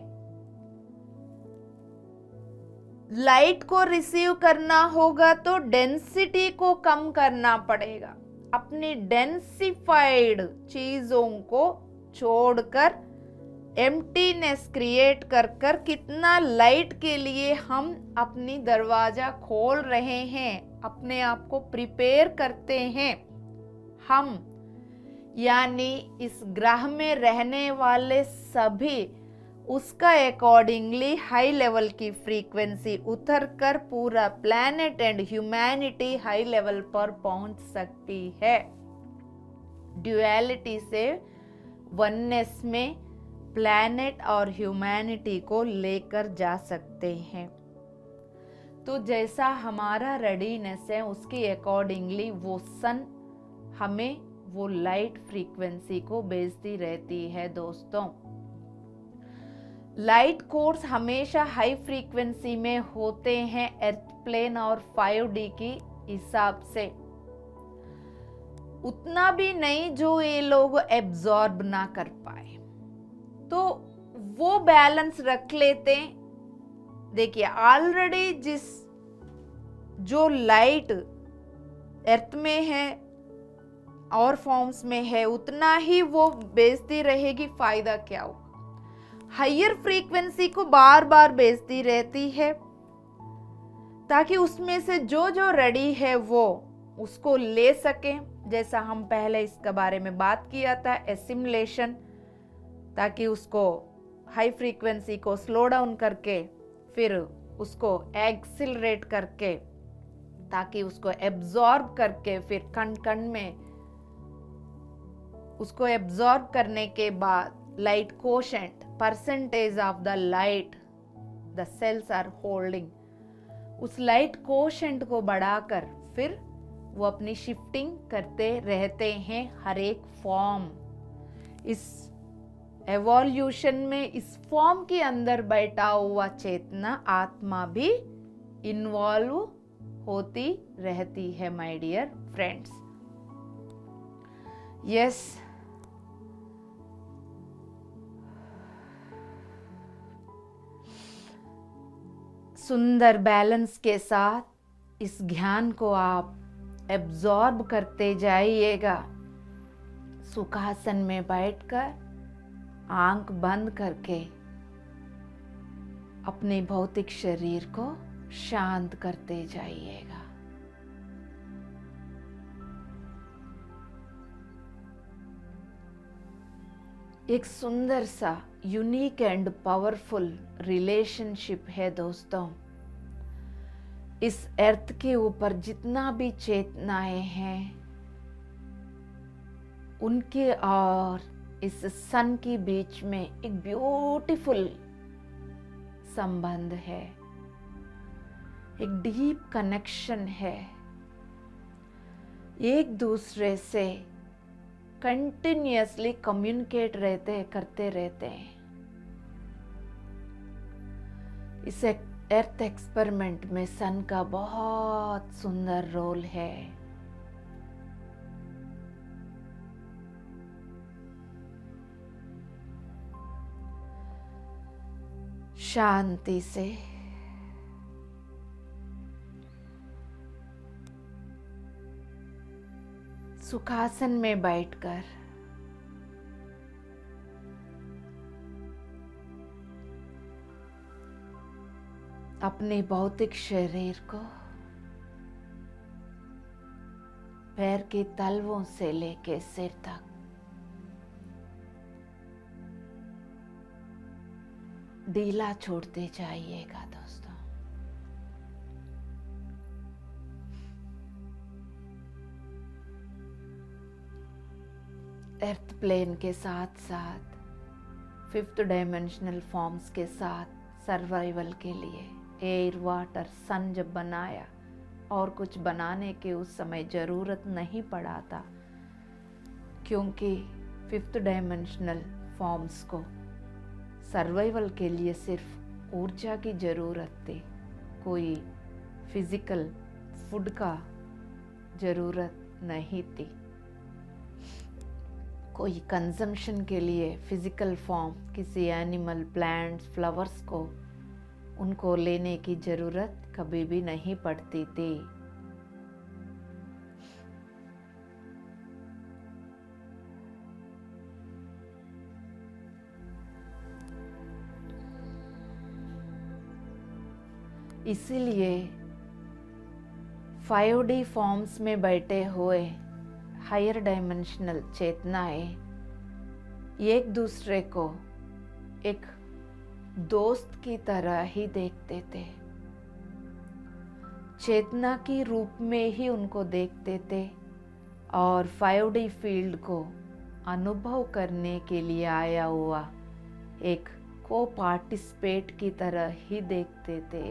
लाइट को रिसीव करना होगा तो डेंसिटी को कम करना पड़ेगा। अपनी डेंसिफाइड चीजों को छोड़कर एम्प्टीनेस क्रिएट कर कितना लाइट के लिए हम अपनी दरवाजा खोल रहे हैं, अपने आप को प्रिपेयर करते हैं हम, यानी इस ग्रह में रहने वाले सभी उसका अकॉर्डिंगली हाई लेवल की फ्रीक्वेंसी उतर कर पूरा planet and humanity high level पर पहुंच सकती है। ड्यूअलिटी से वननेस में प्लैनेट और ह्यूमैनिटी को लेकर जा सकते हैं। तो जैसा हमारा रेडीनेस है उसके अकॉर्डिंगली वो सन हमें वो लाइट फ्रीक्वेंसी को भेजती रहती है। दोस्तों, लाइट कोर्स हमेशा हाई फ्रीक्वेंसी में होते हैं अर्थ प्लेन और 5D की हिसाब से, उतना भी नहीं जो ये लोग एब्जॉर्ब ना कर पाए, तो वो बैलेंस रख लेते। देखिए, ऑलरेडी जो लाइट अर्थ में है और फॉर्म्स में है उतना ही वो भेजती रहेगी, फायदा क्या होगा। हायर फ्रीक्वेंसी को बार बार भेजती रहती है ताकि उसमें से जो जो रेडी है वो उसको ले सके। जैसा हम पहले इसके बारे में बात किया था, एसिमुलेशन, ताकि उसको हाई फ्रीक्वेंसी को स्लो डाउन करके फिर उसको एक्सिलरेट करके ताकि उसको एब्जॉर्ब करके फिर कण कण में उसको एब्जॉर्ब करने के बाद light quotient, percentage of the light the cells are holding, उस लाइट कोशेंट को बढ़ाकर फिर वो अपनी शिफ्टिंग करते रहते हैं हर एक फॉर्म। इस एवोल्यूशन में इस फॉर्म के अंदर बैठा हुआ चेतना आत्मा भी इन्वॉल्व होती रहती है माय डियर फ्रेंड्स। यस, सुंदर बैलेंस के साथ इस ज्ञान को आप एब्जॉर्ब करते जाइएगा। सुखासन में बैठकर आंख बंद करके अपने भौतिक शरीर को शांत करते जाइएगा। एक सुंदर सा यूनिक एंड पावरफुल रिलेशनशिप है दोस्तों। इस अर्थ के ऊपर जितना भी चेतनाएं हैं उनके और इस सन के बीच में एक ब्यूटीफुल संबंध है, एक डीप कनेक्शन है, एक दूसरे से कंटिन्यूअसली कम्युनिकेट करते रहते हैं। इस अर्थ एक्सपेरिमेंट में सन का बहुत सुंदर रोल है। शांति से सुखासन में बैठकर अपने भौतिक शरीर को पैर के तलवों से लेके सिर तक ढीला छोड़ते जाइएगा दोस्तों। अर्थ प्लेन के साथ साथ 5th डायमेंशनल फॉर्म्स के साथ सर्वाइवल के लिए एयर, वाटर, सन जब बनाया और कुछ बनाने के उस समय जरूरत नहीं पड़ा था, क्योंकि फिफ्थ डायमेंशनल फॉर्म्स को सर्वाइवल के लिए सिर्फ ऊर्जा की ज़रूरत थी, कोई फिजिकल फूड का ज़रूरत नहीं थी, कोई कंजम्पशन के लिए फिजिकल फॉर्म किसी एनिमल, प्लांट्स, फ्लावर्स को उनको लेने की ज़रूरत कभी भी नहीं पड़ती थी। इसीलिए 5D फॉर्म्स में बैठे हुए हायर डायमेंशनल चेतनाएं एक दूसरे को एक दोस्त की तरह ही देखते थे, चेतना की रूप में ही उनको देखते थे और 5D फील्ड को अनुभव करने के लिए आया हुआ एक को पार्टिसिपेट की तरह ही देखते थे।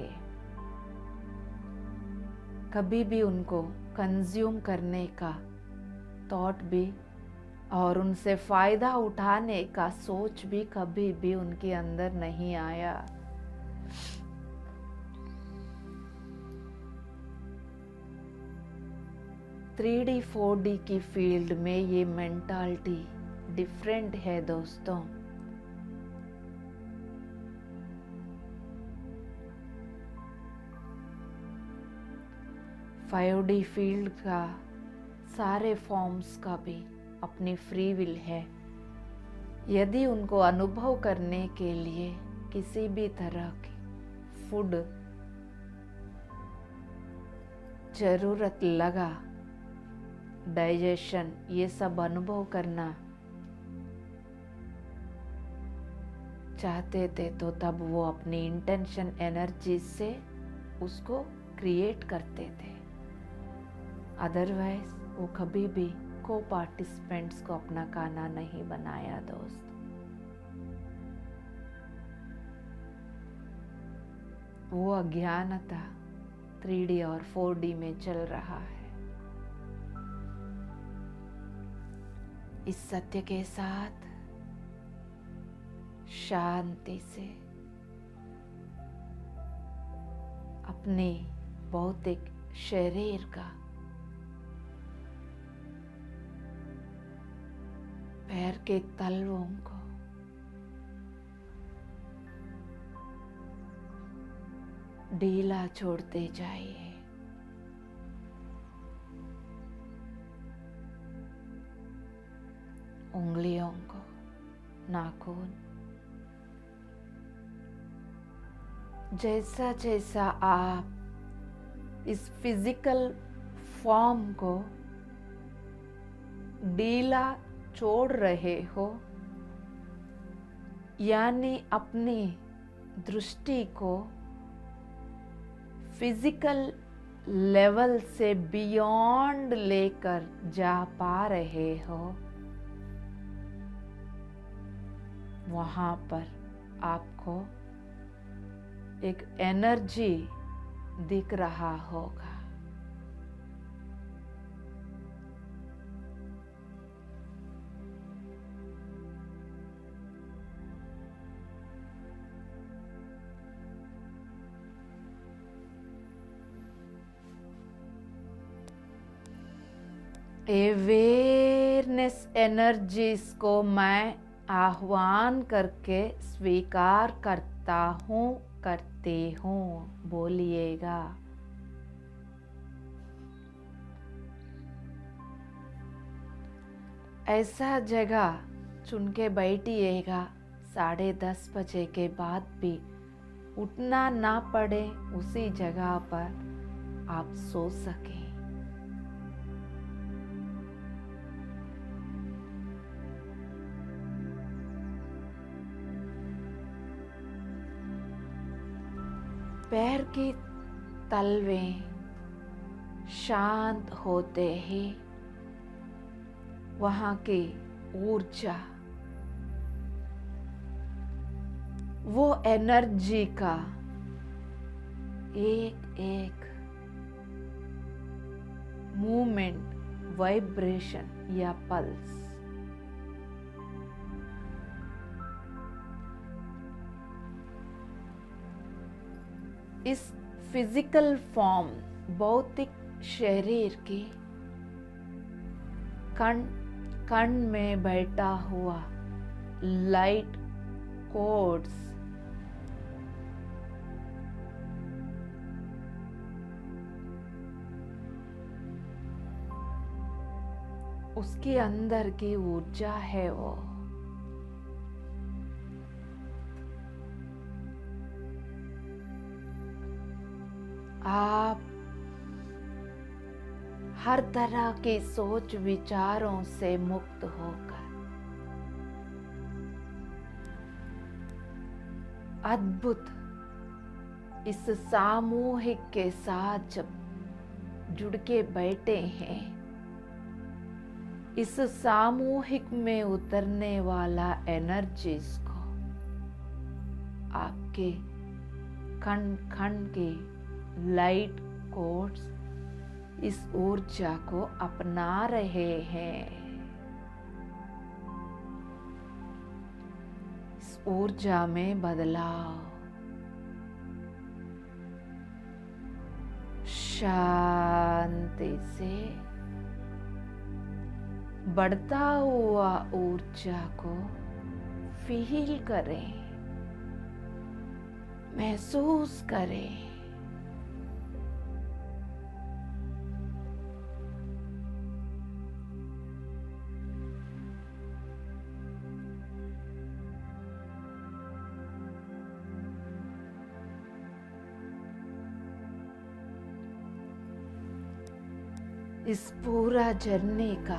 कभी भी उनको कंज्यूम करने का थॉट भी और उनसे फ़ायदा उठाने का सोच भी कभी भी उनके अंदर नहीं आया। थ्री डी 4D की फील्ड में ये मेंटालिटी डिफरेंट है दोस्तों। फाइव डी फील्ड का सारे फॉर्म्स का भी अपनी फ्री विल है। यदि उनको अनुभव करने के लिए किसी भी तरह की फूड जरूरत लगा, डाइजेशन, ये सब अनुभव करना चाहते थे तो तब वो अपनी इंटेंशन एनर्जी से उसको क्रिएट करते थे। अदरवाइज वो कभी भी को पार्टिसिपेंट्स को अपना खाना नहीं बनाया दोस्त। वो अज्ञानता 3D और 4D में चल रहा है। इस सत्य के साथ शांति से अपने भौतिक शरीर का, पैर के तलवों को ढीला छोड़ते जाइए। उंगलियों को, नाखून, जैसा जैसा आप इस फिजिकल फॉर्म को ढीला छोड़ रहे हो, यानी अपनी दृष्टि को फिजिकल लेवल से बियॉन्ड लेकर जा पा रहे हो, वहां पर आपको एक एनर्जी दिख रहा होगा। अवेयरनेस एनर्जीज को मैं आह्वान करके स्वीकार करता हूँ, करते हूँ, बोलिएगा। ऐसा जगह चुन के बैठिएगा 10:30 बजे के बाद भी उठना ना पड़े, उसी जगह पर आप सो सकें। पैर की तलवे शांत होते ही वहां की ऊर्जा, वो एनर्जी का एक एक मूवमेंट, वाइब्रेशन या पल्स इस फिजिकल फॉर्म, भौतिक शरीर की कण कण में बैठा हुआ लाइट कोड्स उसके अंदर की ऊर्जा है वो। आप हर तरह के सोच विचारों से मुक्त होकर अद्भुत इस सामूहिक के साथ जब जुड़ के बैठे हैं, इस सामूहिक में उतरने वाला एनर्जीज को आपके कण कण के लाइट कोड्स इस ऊर्जा को अपना रहे हैं। इस ऊर्जा में बदलाव, शांति से बढ़ता हुआ ऊर्जा को फील करें, महसूस करें। इस पूरा जर्नी का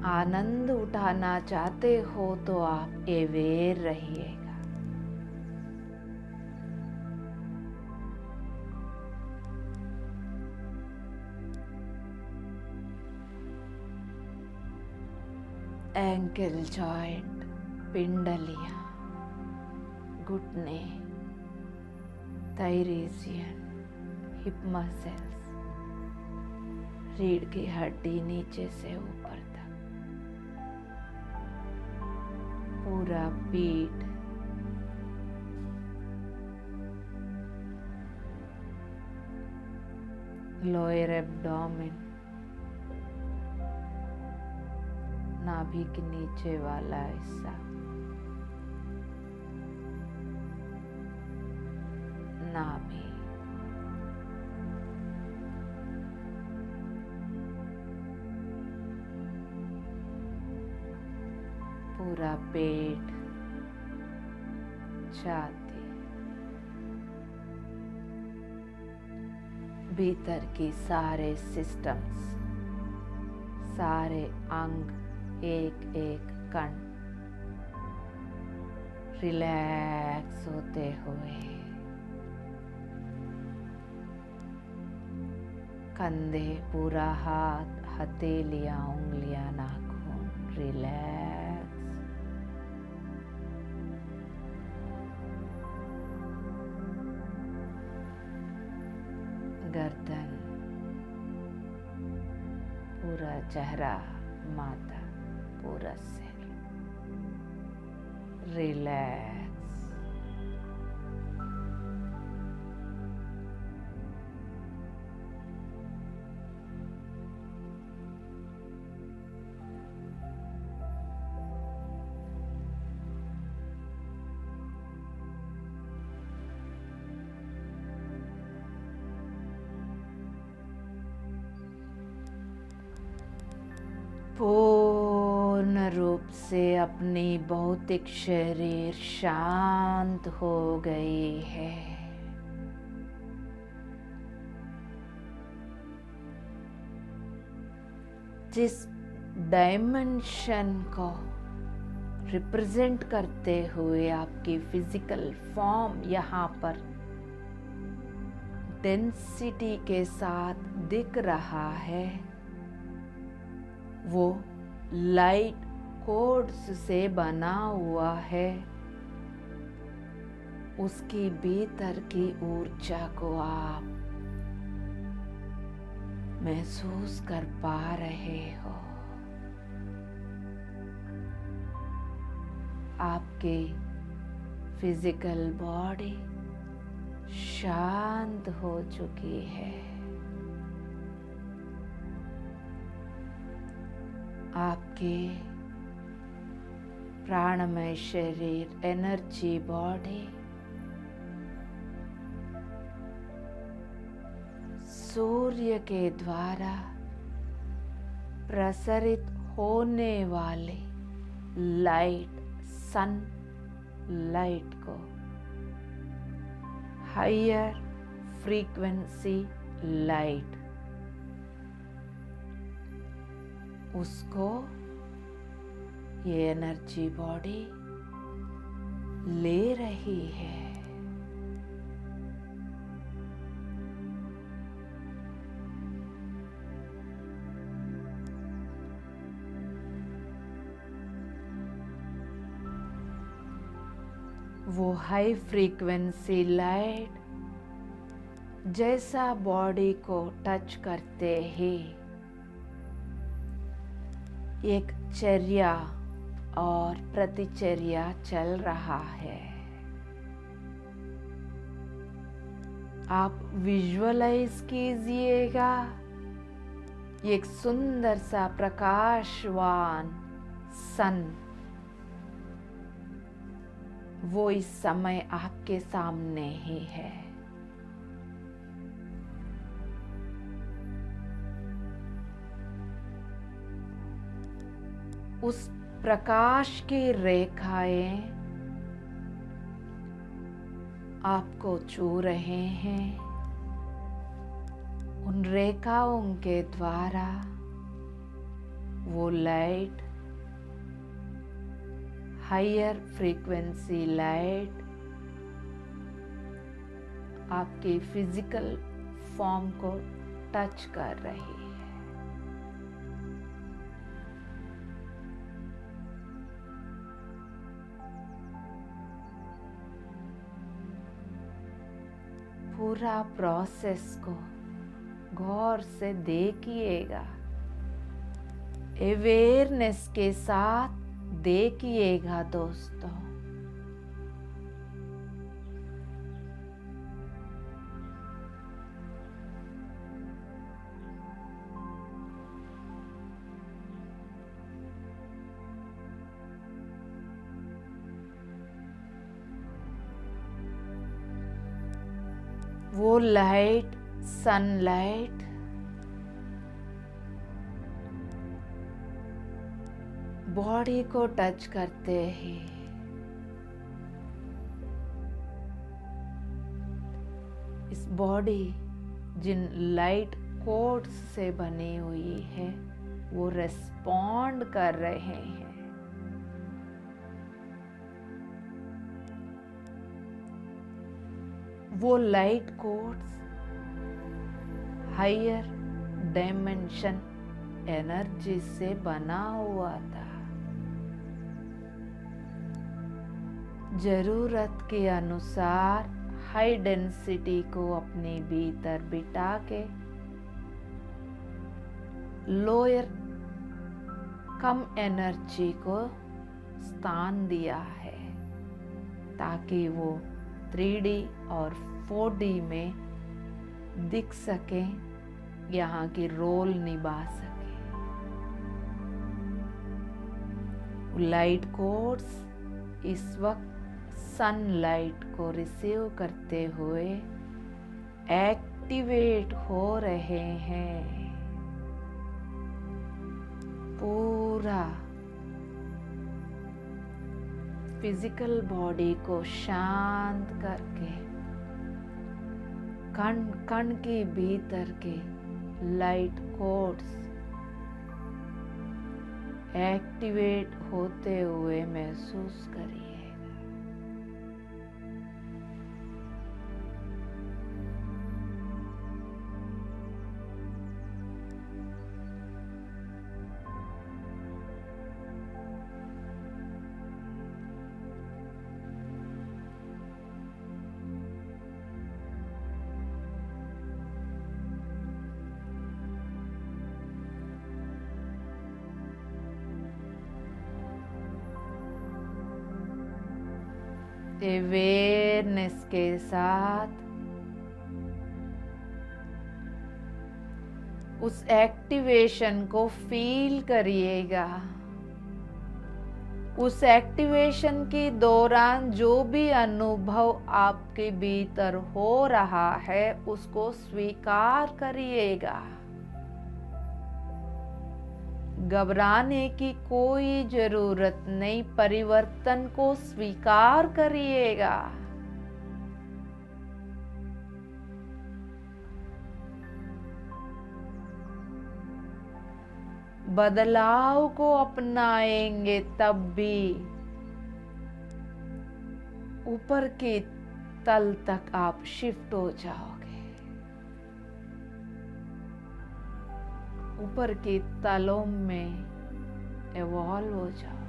आनंद उठाना चाहते हो तो आप अवेयर रहिएगा। एंकल जॉइंट, पिंडलियां, घुटने, थाई रीजन, हिप मसल्स, रीढ़ की हड्डी नीचे से ऊपर तक, पूरा पीठ, लोअर एब्डोमेन, नाभि के नीचे वाला हिस्सा, नाभि, पूरा पेट, छाती, भीतर की सारे सिस्टम्स, सारे अंग, एक एक कण रिलैक्स होते हुए, कंधे, पूरा हाथ, हथेलियां, उंगलियां, नाखून रिलैक्स, गर्दन, पूरा चेहरा, माथा, पूरा सिर रिलैक्स। पूर्ण रूप से अपनी भौतिक शरीर शांत हो गई है। जिस डायमेंशन को रिप्रेजेंट करते हुए आपकी फिजिकल फॉर्म यहाँ पर डेंसिटी के साथ दिख रहा है, वो लाइट कोड्स से बना हुआ है। उसकी भीतर की ऊर्जा को आप महसूस कर पा रहे हो। आपके फिजिकल बॉडी शांत हो चुकी है। आपके प्राणमय शरीर, एनर्जी बॉडी सूर्य के द्वारा प्रसारित होने वाले लाइट, सन लाइट को, हायर फ्रीक्वेंसी लाइट, उसको ये एनर्जी बॉडी ले रही है। वो हाई फ्रीक्वेंसी लाइट जैसा बॉडी को टच करते ही एक चर्या और प्रतिचर्या चल रहा है। आप विजुअलाइज कीजिएगा एक सुंदर सा प्रकाशवान सन, वो इस समय आपके सामने ही है। उस प्रकाश की रेखाएं आपको छू रहे हैं। उन रेखाओं के द्वारा वो लाइट, हायर फ्रीक्वेंसी लाइट आपके फिजिकल फॉर्म को टच कर रही है। पूरा प्रोसेस को गौर से देखिएगा, अवेयरनेस के साथ देखिएगा दोस्तों। वो लाइट, सनलाइट बॉडी को टच करते ही इस बॉडी जिन लाइट कोड्स से बनी हुई है वो रेस्पॉन्ड कर रहे हैं। वो light codes higher dimension energy से बना हुआ था। जरूरत के अनुसार हाई डेंसिटी को अपने भीतर बिठा के लोअर कम एनर्जी को स्थान दिया है ताकि वो 3D और 4D में दिख सके, यहाँ की रोल निभा सके। लाइट कोड्स इस वक्त सनलाइट को रिसीव करते हुए एक्टिवेट हो रहे हैं। पूरा फिजिकल बॉडी को शांत करके कण कण के भीतर के लाइट कोड्स एक्टिवेट होते हुए महसूस करिए। अवेयरनेस के साथ उस एक्टिवेशन को फील करिएगा। उस एक्टिवेशन के दौरान जो भी अनुभव आपके भीतर हो रहा है उसको स्वीकार करिएगा। घबराने की कोई जरूरत नहीं, परिवर्तन को स्वीकार करिएगा। बदलाव को अपनाएंगे तब भी ऊपर के तल तक आप शिफ्ट हो जाओगे। ऊपर के तलों में इवॉल्व हो जाओ।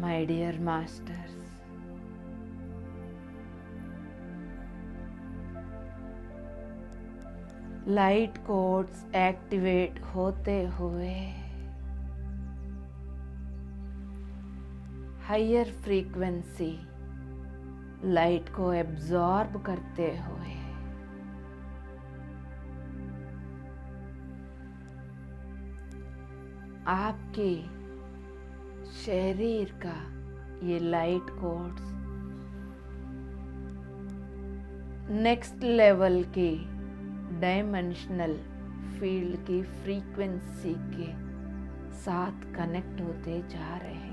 My dear masters, light codes activate होते हुए हायर फ्रीक्वेंसी लाइट को एब्जॉर्ब करते हुए आपके शरीर का ये लाइट कोड्स नेक्स्ट लेवल के डायमेंशनल फील्ड की फ्रीक्वेंसी के साथ कनेक्ट होते जा रहे हैं।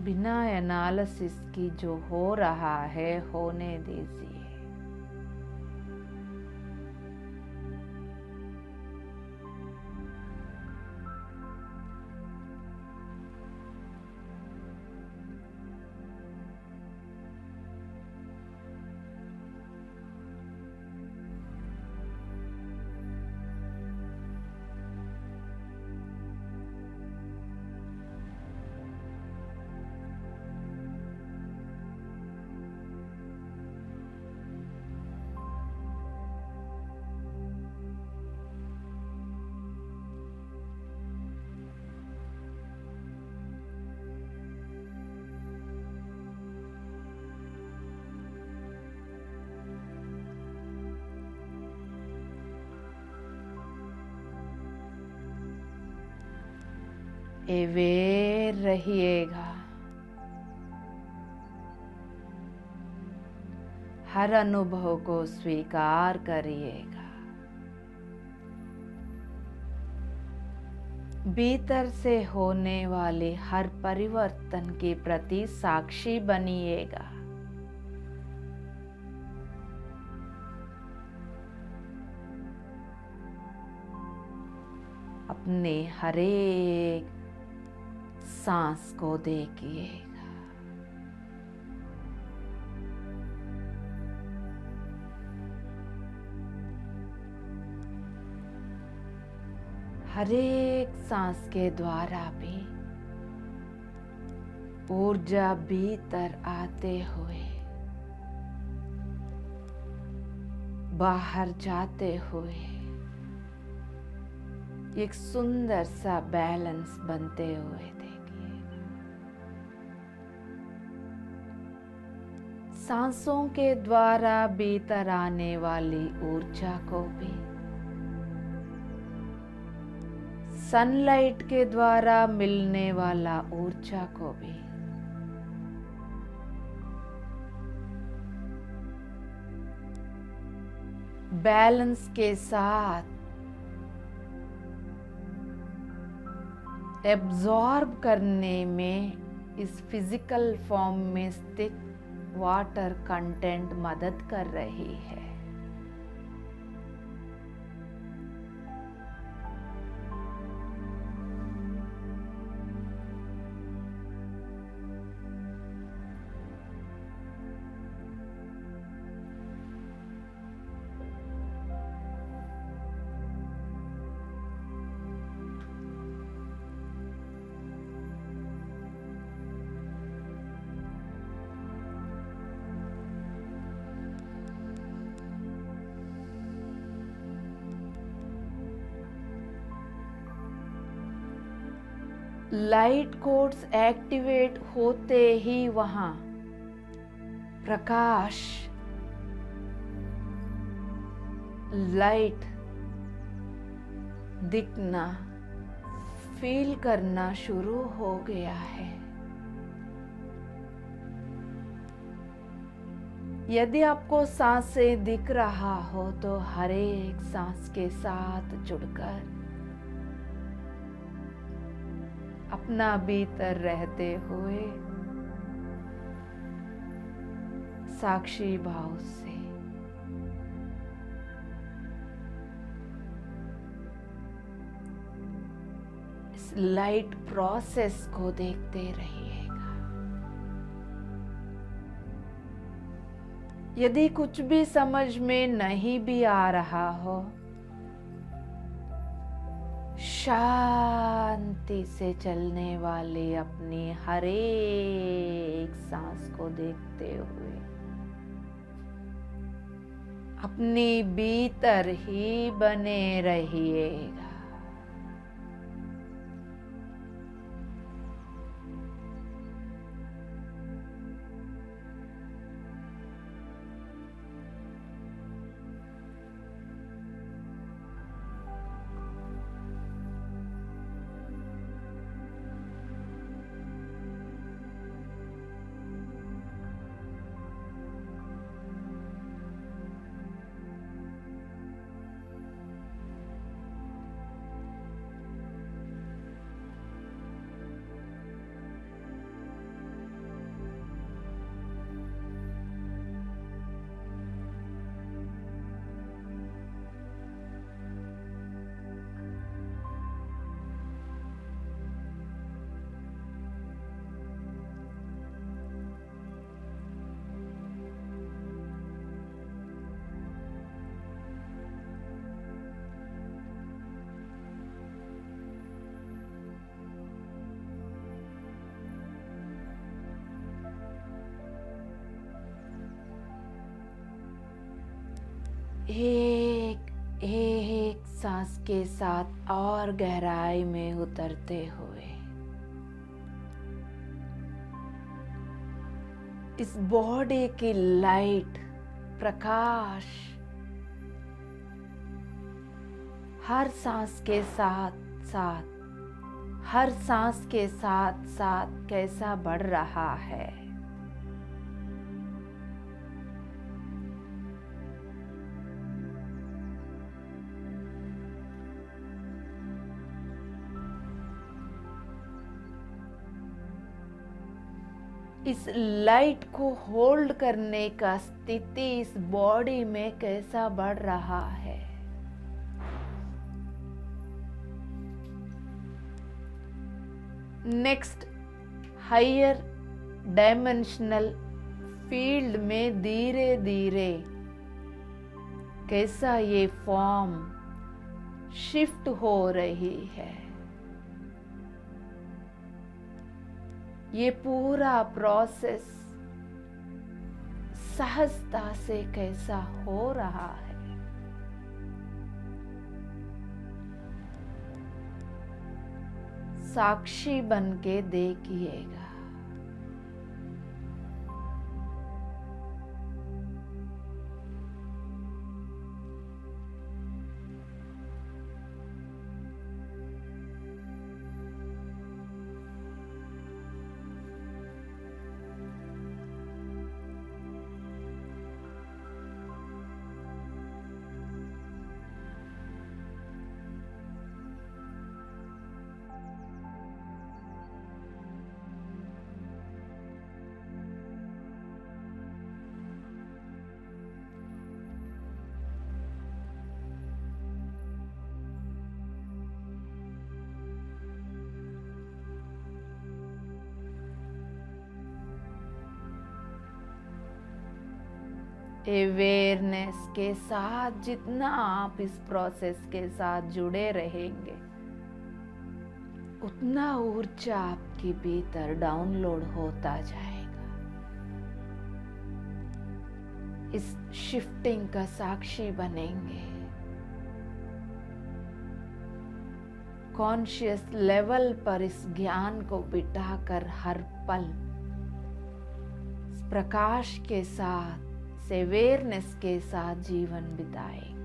बिना एनालिसिस की जो हो रहा है होने दीजिए। अवेयर रहिएगा। हर अनुभव को स्वीकार करिएगा। भीतर से होने वाले हर परिवर्तन के प्रति साक्षी बनिएगा। अपने हर एक सांस को देखिएगा। हर एक सांस के द्वारा भी ऊर्जा भीतर आते हुए बाहर जाते हुए एक सुंदर सा बैलेंस बनते हुए देखिए। सांसों के द्वारा भीतर आने वाली ऊर्जा को भी सनलाइट के द्वारा मिलने वाला ऊर्जा को भी बैलेंस के साथ एब्जॉर्ब करने में इस फिजिकल फॉर्म में स्थित वाटर कंटेंट मदद कर रही है। लाइट कोड्स एक्टिवेट होते ही वहां प्रकाश, लाइट दिखना, फील करना शुरू हो गया है। यदि आपको सांसें दिख रहा हो तो हर एक सांस के साथ जुड़कर अपना भीतर रहते हुए साक्षी भाव से इस लाइट प्रोसेस को देखते रहिएगा। यदि कुछ भी समझ में नहीं भी आ रहा हो, शांति से चलने वाले अपनी हर एक सांस को देखते हुए अपनी भीतर ही बने रहिएगा। एक एक सांस के साथ और गहराई में उतरते हुए इस बॉडी की लाइट, प्रकाश हर सांस के साथ साथ, हर सांस के साथ साथ कैसा बढ़ रहा है। इस लाइट को होल्ड करने का स्थिति इस बॉडी में कैसा बढ़ रहा है। नेक्स्ट हायर डायमेंशनल फील्ड में धीरे धीरे कैसा ये फॉर्म शिफ्ट हो रही है। ये पूरा प्रोसेस सहजता से कैसा हो रहा है। साक्षी बन के देखिएगा। अवेयरनेस के साथ जितना आप इस प्रोसेस के साथ जुड़े रहेंगे, उतना ऊर्जा आपके भीतर डाउनलोड होता जाएगा। इस शिफ्टिंग का साक्षी बनेंगे। कॉन्शियस लेवल पर इस ज्ञान को बिठाकर हर पल इस प्रकाश के साथ, इस अवेयरनेस के साथ जीवन बिताएंगे।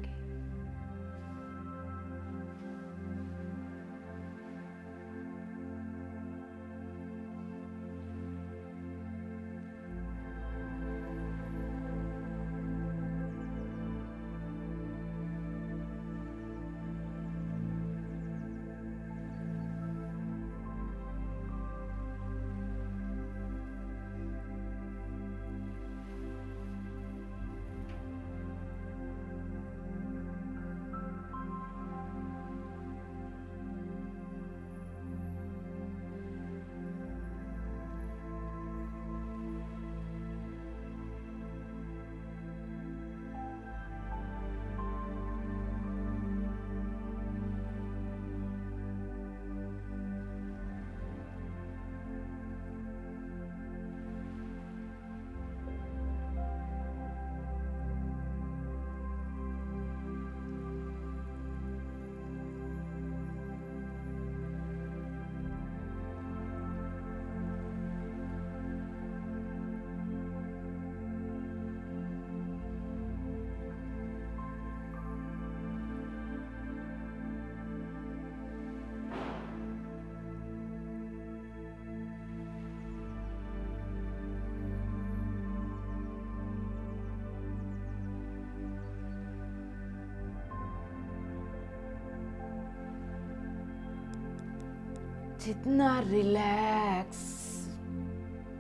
जितना रिलैक्स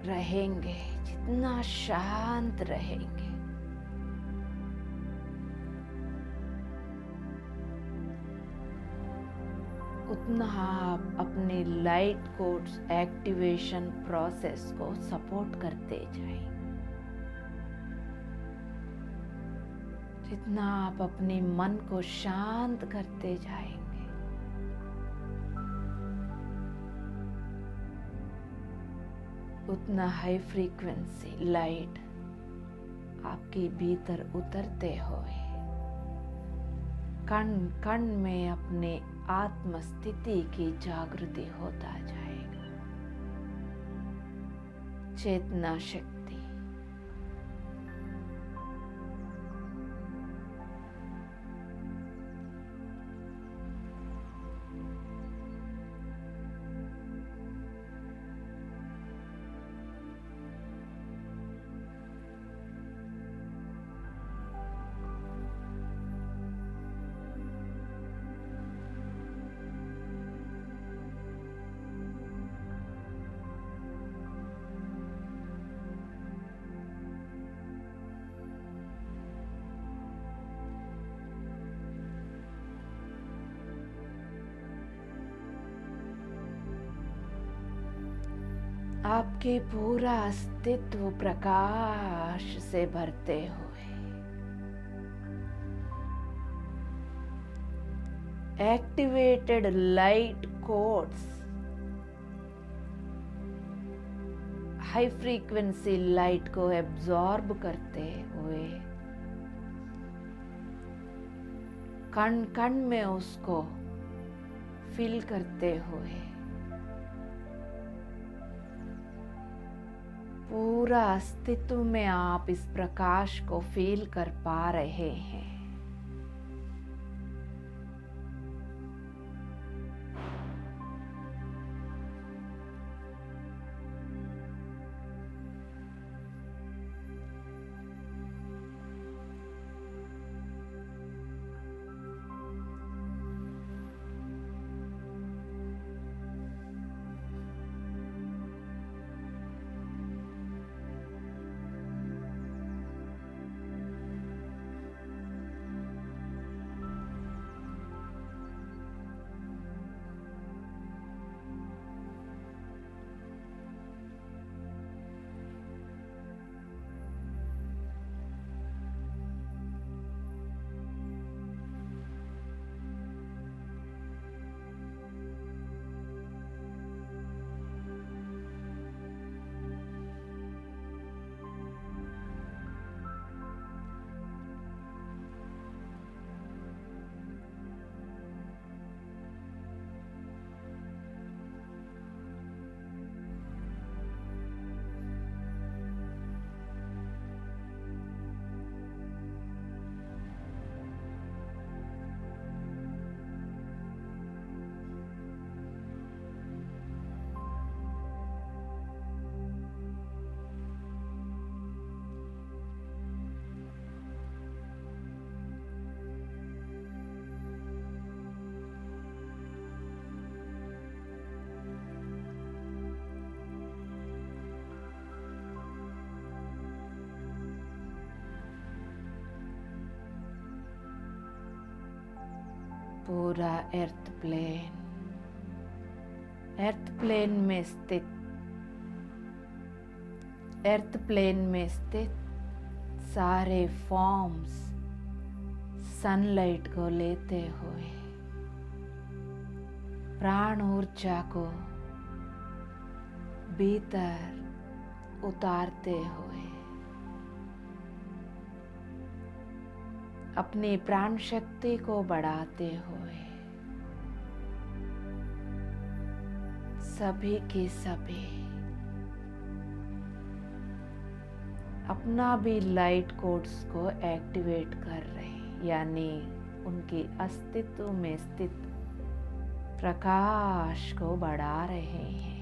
रहेंगे, जितना शांत रहेंगे, उतना आप अपने लाइट कोड्स एक्टिवेशन प्रोसेस को सपोर्ट करते जाएंगे। जितना आप अपने मन को शांत करते जाएंगे, उतना हाई फ्रीक्वेंसी लाइट आपके भीतर उतरते हुए कण कण में अपने आत्म स्थिति की जागृति होता जाएगा। चेतना शक्ति आपके पूरा अस्तित्व प्रकाश से भरते हुए activated light codes high frequency light को एब्जॉर्ब करते हुए कण कण में उसको फील करते हुए पूरा अस्तित्व में आप इस प्रकाश को फील कर पा रहे हैं। पूरा अर्थ प्लेन में स्थित सारे फॉर्म्स सनलाइट को लेते हुए प्राण ऊर्जा को भीतर उतारते हुए अपनी प्राण शक्ति को बढ़ाते हुए सभी की सभी अपना भी लाइट कोड्स को एक्टिवेट कर रहे हैं, यानी उनकी अस्तित्व में स्थित प्रकाश को बढ़ा रहे हैं।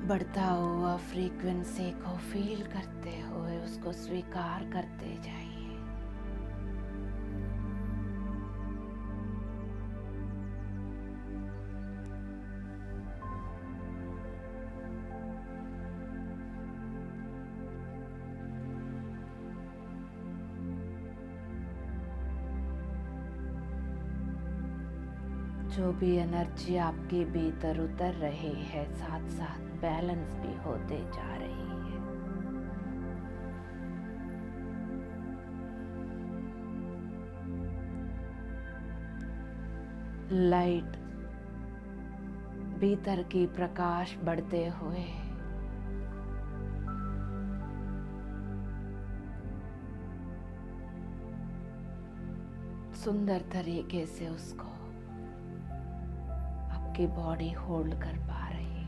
बढ़ता हुआ फ्रीक्वेंसी को फील करते हुए उसको स्वीकार करते जाइए। जो भी एनर्जी आपके भीतर उतर रही है, साथ साथ बैलेंस भी होते जा रही है। लाइट भीतर की प्रकाश बढ़ते हुए सुंदर तरीके से उसको आपकी बॉडी होल्ड कर पा रही है।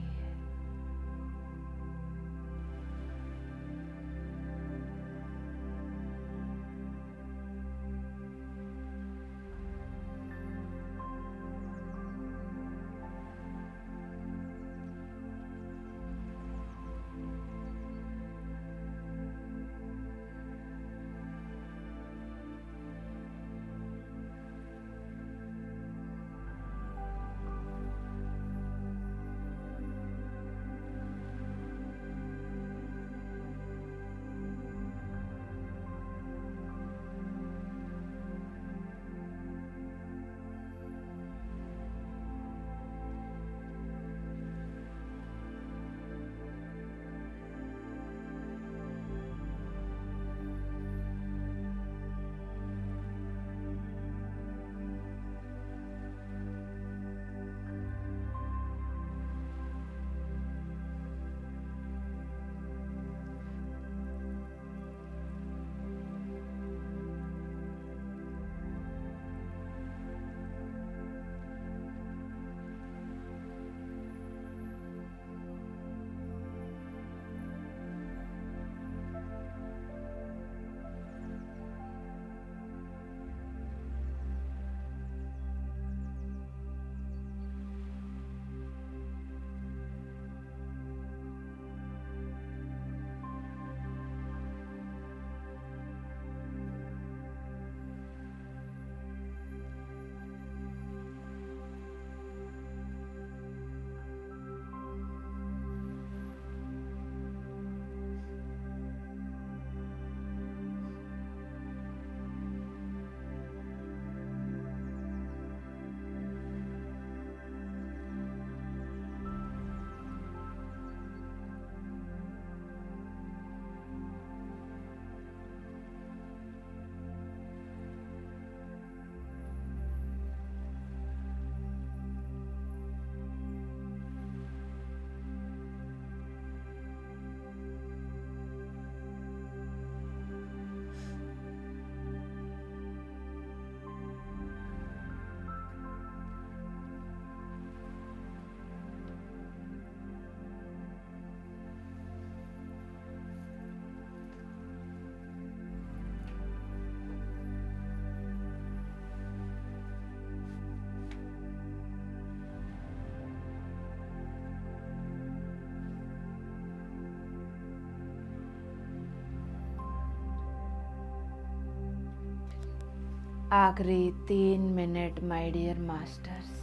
आखिरी 3 मिनट माय डियर मास्टर्स,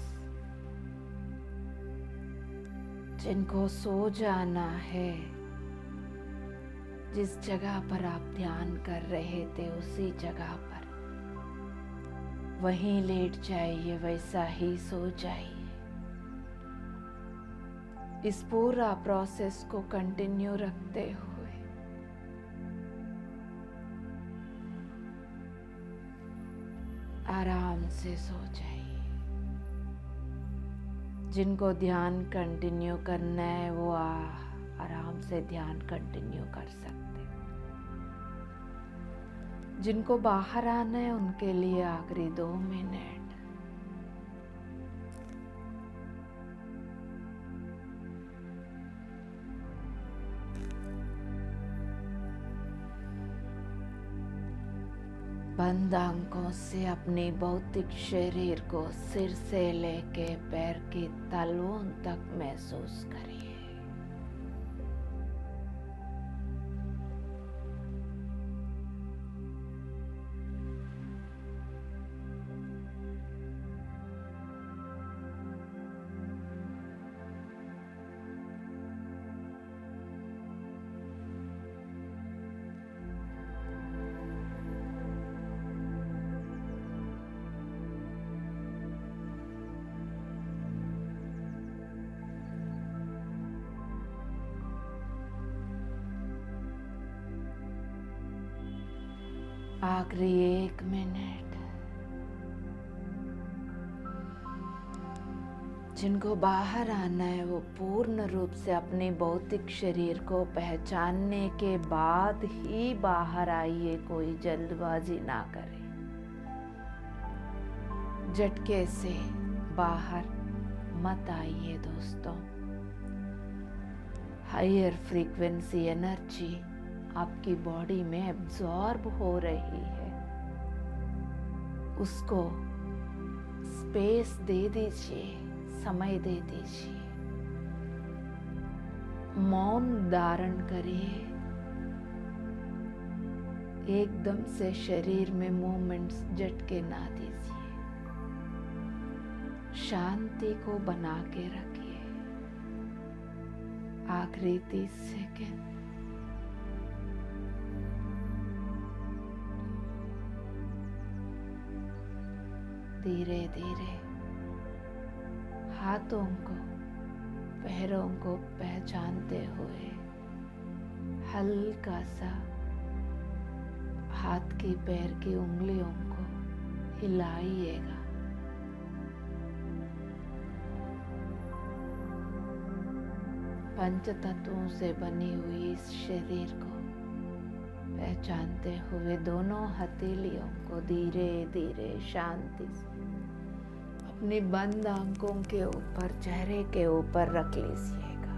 जिनको सो जाना है, जिस जगह पर आप ध्यान कर रहे थे उसी जगह पर वहीं लेट जाइए, वैसा ही सो जाइए। इस पूरा प्रोसेस को कंटिन्यू रखते हुए आराम से सो जाइए। जिनको ध्यान कंटिन्यू करना है वो आराम से ध्यान कंटिन्यू कर सकते। जिनको बाहर आना है उनके लिए आखिरी 2 मिनट। बंद आंखों से अपने भौतिक शरीर को सिर से लेके पैर की तलवों तक महसूस करिए। आखिरी 1 मिनट। जिनको बाहर आना है वो पूर्ण रूप से अपने भौतिक शरीर को पहचानने के बाद ही बाहर आइए, कोई जल्दबाजी ना करें। झटके से बाहर मत आइए दोस्तों। हायर फ्रीक्वेंसी एनर्जी आपकी बॉडी में एब्जॉर्ब हो रही है, उसको स्पेस दे दीजिए, समय दे दीजिए। मौन धारण करिए। एकदम से शरीर में मूवमेंट्स झटके ना दीजिए। शांति को बना के रखिए। आखिरी 30 सेकेंड। धीरे धीरे हाथों को, पैरों को पहचानते हुए हल्का सा हाथ की पैर की उंगलियों को हिलाइएगा। पंच तत्वों से बनी हुई इस शरीर को पहचानते हुए दोनों हथेलियों को धीरे धीरे शांति से अपनी बंद आंखों के ऊपर, चेहरे के ऊपर रख लीजिएगा।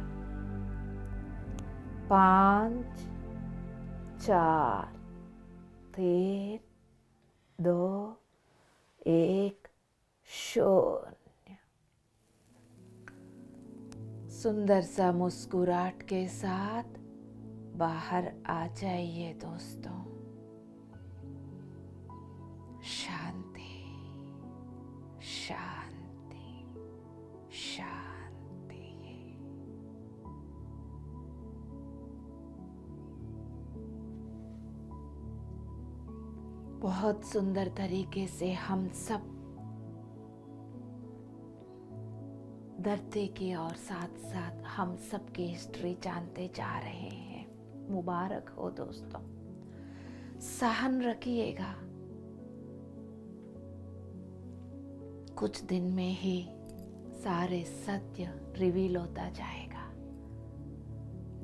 5 4 3 2 1 शून्य। सुंदर सा मुस्कुराहट के साथ बाहर आ जाइए दोस्तों। शांति शांति शांति। बहुत सुंदर तरीके से हम सब धरती की और साथ साथ हम सब की हिस्ट्री जानते जा रहे हैं। मुबारक हो दोस्तों। सहन रखिएगा, कुछ दिन में ही सारे सत्य रिवील होता जाएगा।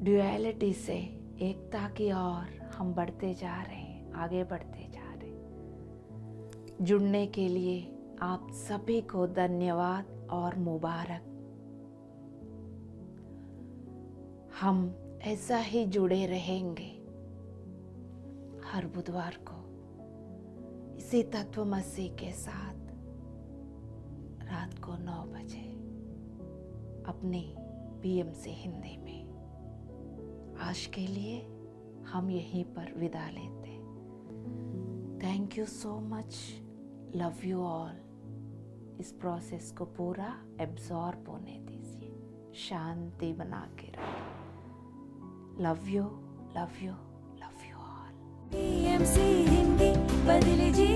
ड्युअलिटी से एकता की ओर हम बढ़ते जा रहे हैं, आगे बढ़ते जा रहे हैं। जुड़ने के लिए आप सभी को धन्यवाद और मुबारक। हम ऐसा ही जुड़े रहेंगे हर बुधवार को इसी तत्वमसी के साथ रात को 9 बजे अपनी PMC हिंदी में। आज के लिए हम यहीं पर विदा लेते। Thank you so much. Love you all. इस प्रोसेस को पूरा एब्जॉर्ब होने दीजिए, शांति बना के रखिए। Love you, love you, love you all. PMC Hindi बदले जी